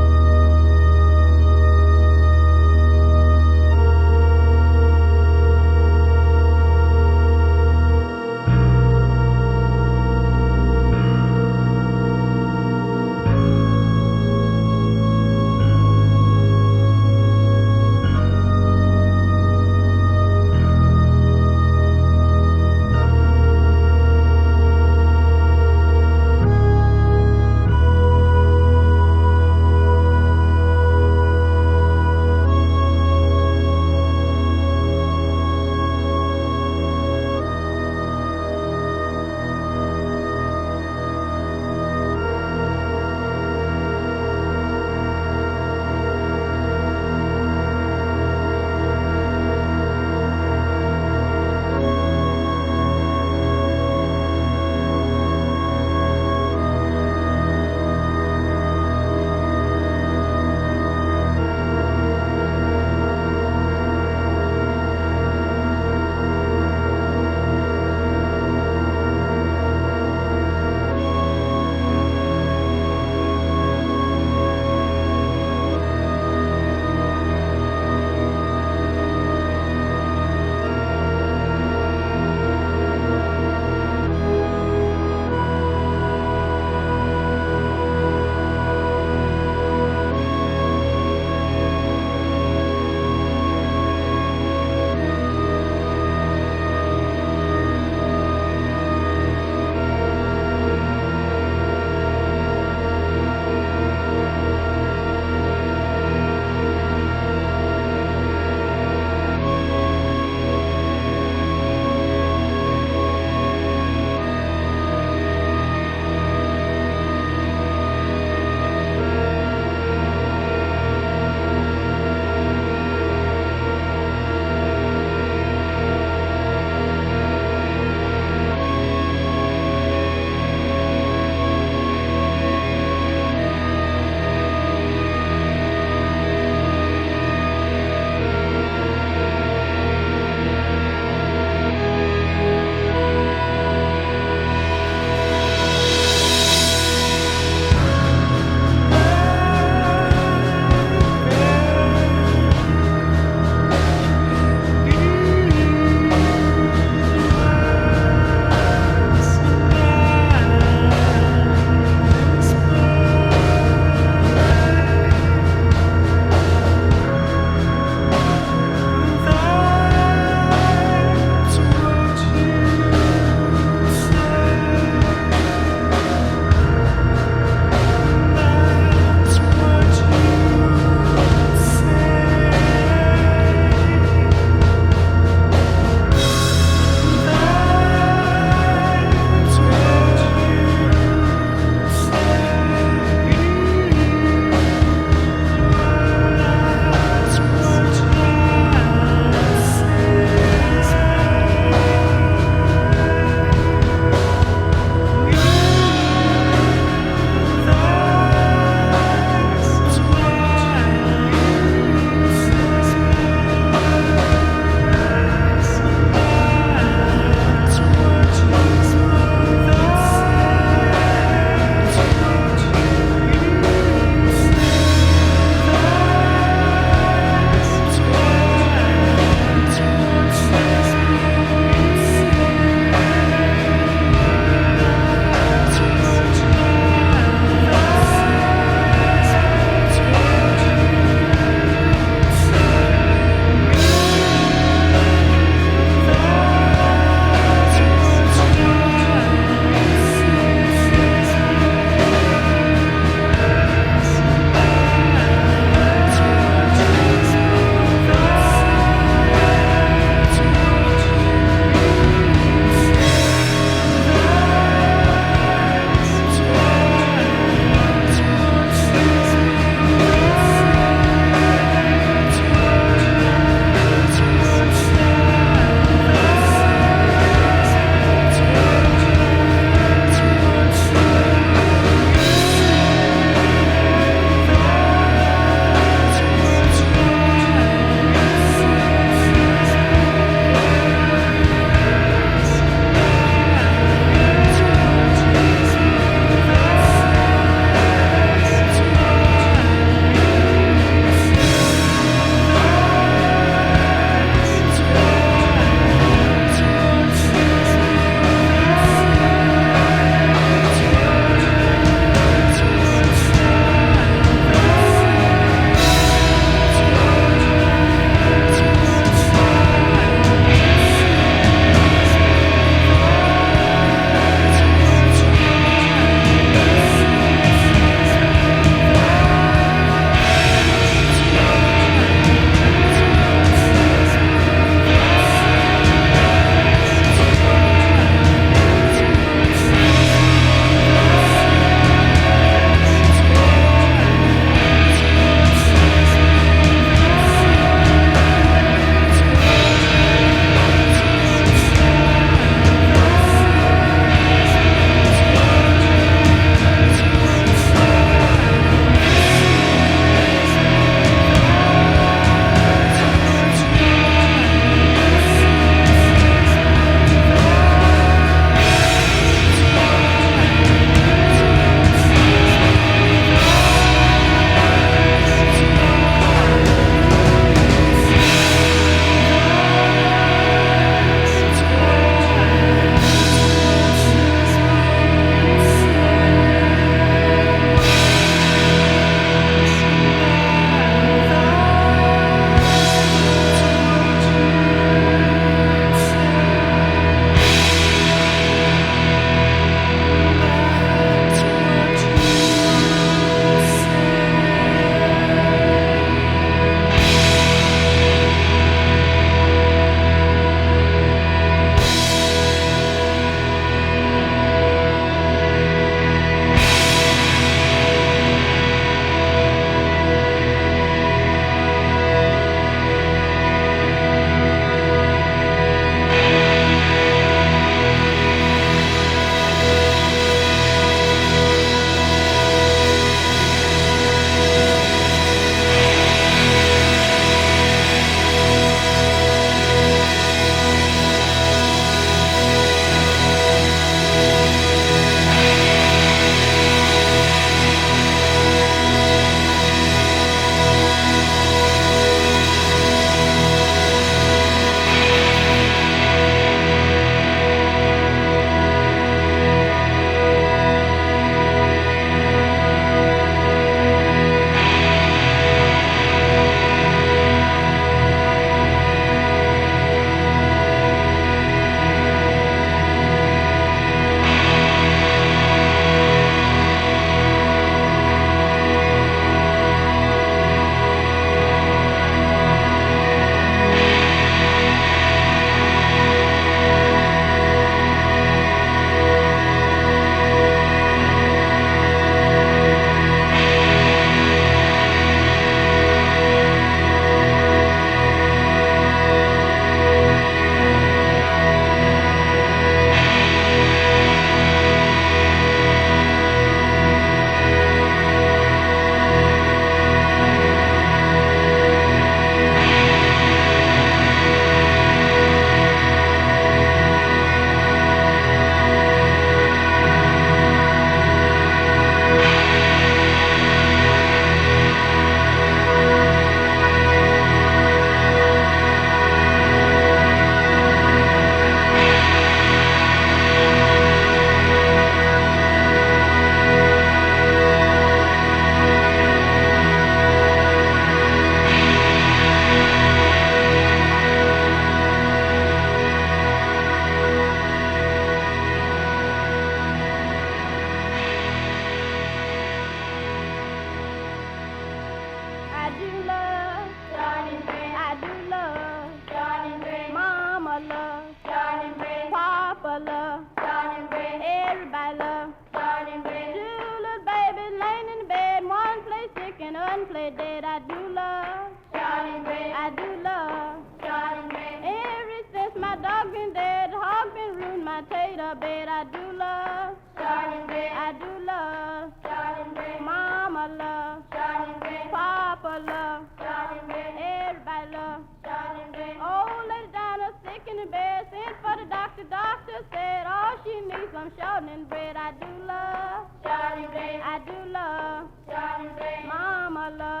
and play dead. I do love Charlie Red. I do love Charlie Red. Ever since my dog been dead, hog been ruined my tater bed. I do love Charlie Red. I do love Charlie Red. Mama love Charlie Red. Papa love Charlie Red. Everybody love Charlie Red. Old lady Dinah sick in the bed, sent for the doctor. Doctor said all she needs some shortening bread. I do love Charlie Red. I do love Charlie Red. Mama love